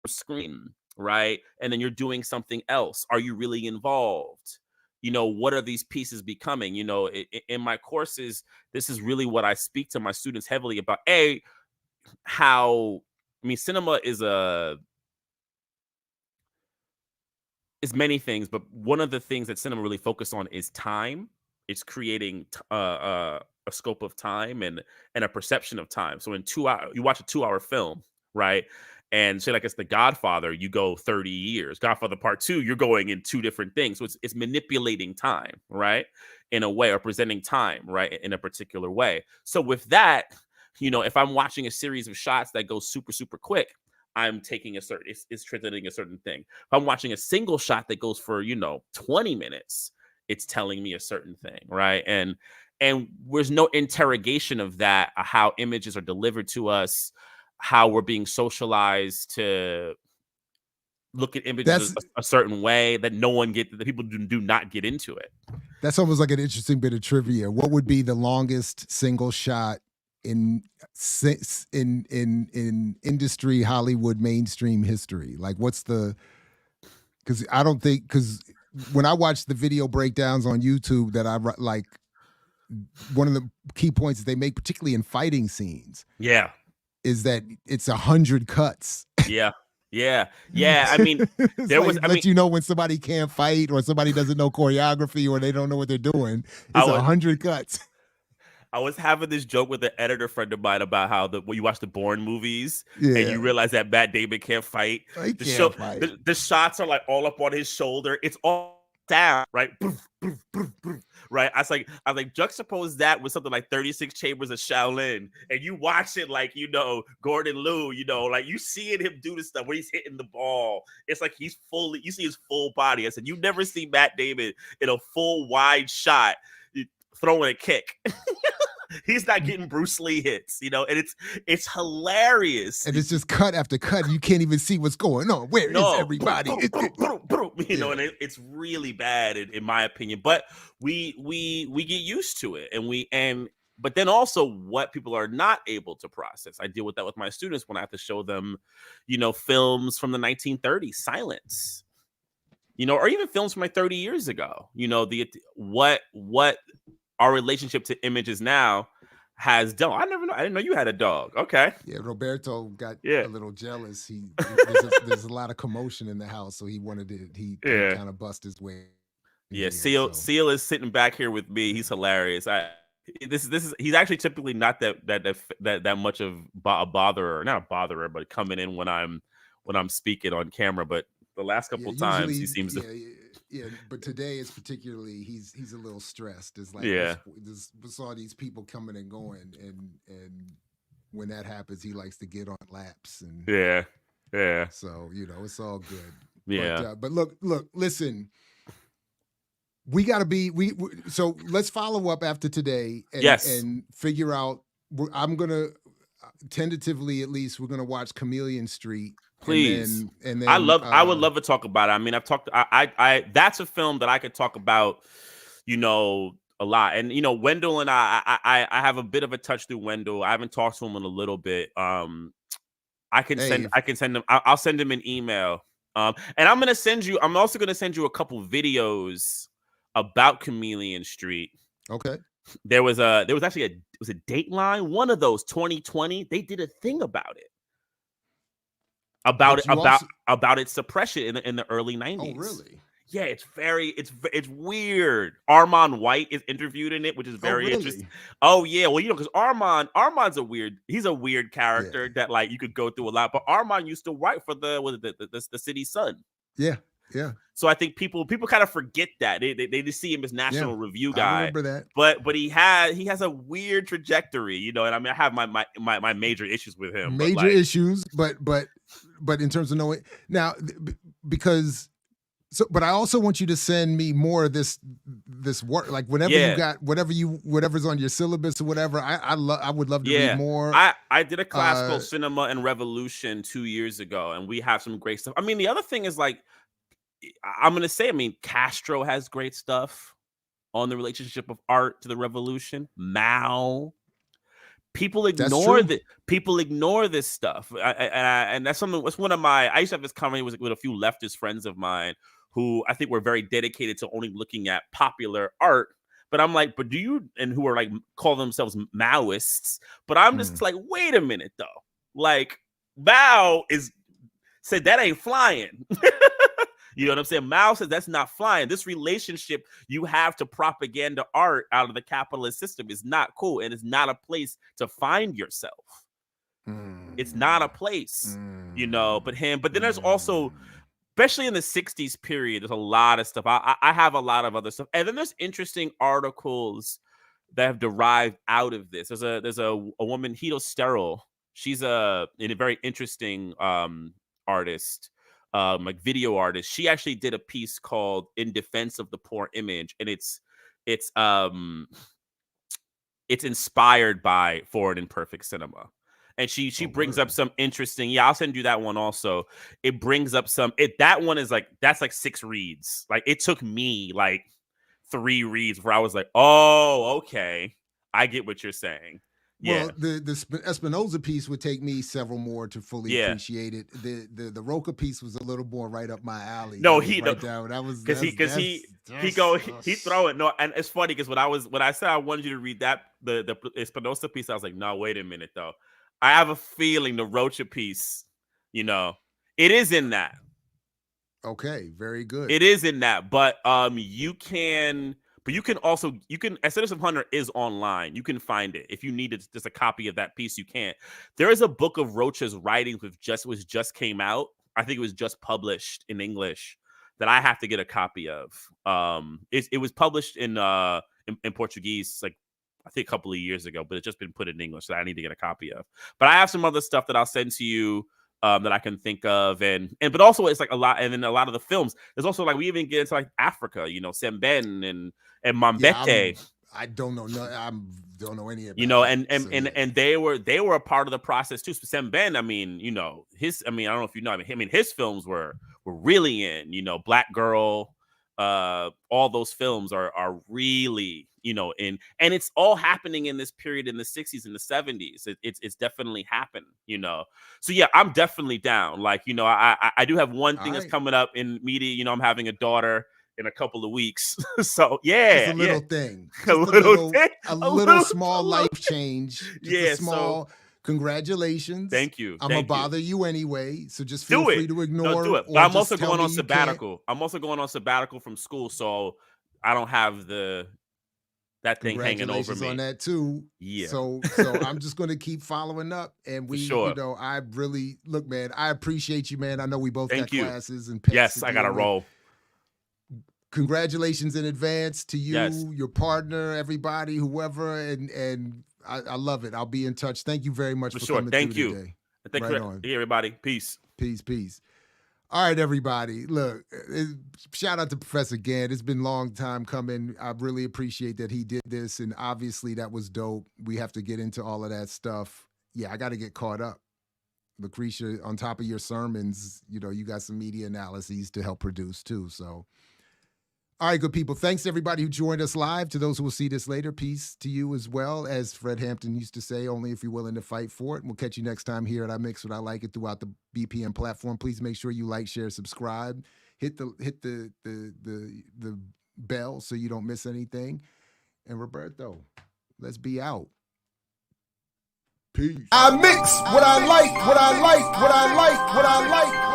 screen, right? And then you're doing something else. Are you really involved? What are these pieces becoming? In my courses, this is really what I speak to my students heavily about. Cinema is many things, but one of the things that cinema really focuses on is time. It's creating a scope of time and a perception of time. So in 2 hours, you watch a 2-hour film, right? And say like it's The Godfather, you go 30 years. Godfather Part 2, you're going in 2 different things. So it's manipulating time, right? In a way, or presenting time, right? In a particular way. So with that, if I'm watching a series of shots that go super, super quick, I'm taking it's presenting a certain thing. If I'm watching a single shot that goes for, 20 minutes, it's telling me a certain thing, right? And there's no interrogation of that, how images are delivered to us, how we're being socialized to look at images a certain way that that people do not get into it. That's almost like an interesting bit of trivia. What would be the longest single shot in industry, Hollywood, mainstream history? Like, because when I watch the video breakdowns on YouTube that I like, one of the key points that they make, particularly in fighting scenes, yeah, is that it's 100 cuts. Yeah. Yeah. I mean, It's there like, was. I mean, let you know when somebody can't fight or somebody doesn't know choreography or they don't know what they're doing. I It's was 100 cuts. I was having this joke with an editor friend of mine about how when you watch the Bourne movies and Yeah, you realize that Matt Damon can't fight, he can't fight. the shots are like all up on his shoulder. It's all down, right? Right. I was like, juxtapose that with something like 36 Chambers of Shaolin, and you watch it like, Gordon Liu, like you seeing him do this stuff when he's hitting the ball. It's like you see his full body. I said, you never see Matt Damon in a full wide shot throwing a kick. He's not getting Bruce Lee hits, and it's hilarious. And it's just cut after cut. You can't even see what's going on. Where is everybody? And it's really bad in my opinion. But we get used to it, but then also what people are not able to process. I deal with that with my students when I have to show them, films from the 1930s, silence, or even films from like 30 years ago. What our relationship to images now has done. I didn't know you had a dog. Okay. Yeah, Roberto got Yeah. a little jealous. There's a lot of commotion in the house, so he wanted to. He kind of bust his way. Yeah, Seal is sitting back here with me. He's hilarious. He's actually typically not that much of a botherer, not a botherer, but coming in when I'm speaking on camera. But the last couple times he seems to. Yeah, but today is particularly he's a little stressed. It's like we saw these people coming and going, and when that happens, he likes to get on laps and yeah. So it's all good. Yeah, but look, listen. We got to be so let's follow up after today and figure out. I'm gonna tentatively, at least, we're gonna watch Chameleon Street. Please. And then I would love to talk about it. I mean, I that's a film that I could talk about, a lot. And Wendell and I have a bit of a touch through Wendell. I haven't talked to him in a little bit. I can send him. I'll send him an email. And I'm also gonna send you a couple videos about Chameleon Street. Okay. There was actually a Dateline, one of those 2020. They did a thing about it. About its suppression in the early 90s. Oh, really? Yeah, it's weird. Armand White is interviewed in it, which is very interesting. Oh yeah, well because Armand's he's a weird character that like you could go through a lot. But Armand used to write for the City Sun. Yeah. So I think people kind of forget that they just see him as National Review guy. I remember that. But he has a weird trajectory, and I mean I have my major issues with him. Issues, but in terms of knowing now, because but I also want you to send me more of this work, like whenever you got whatever's on your syllabus or whatever. I would love to read more. I did a class called Cinema and Revolution 2 years ago, and we have some great stuff. I mean, the other thing is like I'm gonna say, Castro has great stuff on the relationship of art to the revolution. Mao. People ignore this stuff, and that's something. It's one of my. I used to have this conversation with a few leftist friends of mine who I think were very dedicated to only looking at popular art. But I'm like, who are like call themselves Maoists. But I'm just like, wait a minute though. Like Mao said that ain't flying. You know what I'm saying? Mao says that's not flying. This relationship you have to propaganda art out of the capitalist system is not cool, and it's not a place to find yourself. It's not a place, But then there's also, especially in the 60s period, there's a lot of stuff. I have a lot of other stuff, and then there's interesting articles that have derived out of this. There's a woman, Hito Sterol. She's a very interesting artist. Like video artist. She actually did a piece called "In Defense of the Poor Image," and it's inspired by Forward Imperfect cinema. And she brings up some interesting. Yeah, I'll send you that one also. It brings up that one is like that's like 6 reads. Like it took me like 3 reads where I was like, oh, okay, I get what you're saying. Yeah. Well, the Espinosa piece would take me several more to fully appreciate it. The Roca piece was a little more right up my alley. No, he throw it. No, and it's funny because when I said I wanted you to read that the Espinosa piece, I was like, no, wait a minute though. I have a feeling the Rocha piece, It is in that. Okay, very good. It is in that, but you can also Citizen Hunter is online. You can find it if you need it, just a copy of that piece. You can't. There is a book of Roach's writings which just came out. I think it was just published in English that I have to get a copy of. It was published in Portuguese, like I think a couple of years ago, but it's just been put in English, so I need to get a copy of. But I have some other stuff that I'll send to you. That I can think of, but also it's like a lot, and then a lot of the films. There's also like we even get into like Africa, Semben and Mambete. Yeah, I don't know. I don't know any of that. And they were a part of the process too. Semben, I mean, I don't know if you know. I mean, his films were really in, Black Girl. All those films are really, and it's all happening in this period in the 60s and the 70s. It's definitely happened, So yeah, I'm definitely down. Like, I do have one thing that's coming up in media. I'm having a daughter in a couple of weeks. So yeah, just a little thing, a little small life change. Just a small. So, congratulations. Thank you. I'm gonna bother you anyway, so just feel free to ignore. No, do it. But I'm also going on sabbatical. I'm also going on sabbatical from school, so I don't have that thing hanging over me. On that too. Yeah. So I'm just going to keep following up, and I really look, man. I appreciate you, man. I know we both got classes and picks. Yes, I got to roll. Congratulations in advance to you, yes. your partner, everybody, whoever, and I love it. I'll be in touch. Thank you very much for coming through today. Thank you, everybody. Peace. Peace. All right, everybody. Look, shout out to Professor Gant. It's been a long time coming. I really appreciate that he did this, and obviously that was dope. We have to get into all of that stuff. Yeah, I got to get caught up. Lucretia, on top of your sermons, you got some media analyses to help produce too, so... All right, good people. Thanks to everybody who joined us live. To those who will see this later, peace to you as well. As Fred Hampton used to say, only if you're willing to fight for it. And we'll catch you next time here at iMix What I Like It throughout the BPM platform. Please make sure you like, share, subscribe. Hit the bell so you don't miss anything. And Roberto, let's be out. Peace. I mix what I like, what I like, what I like, what I like.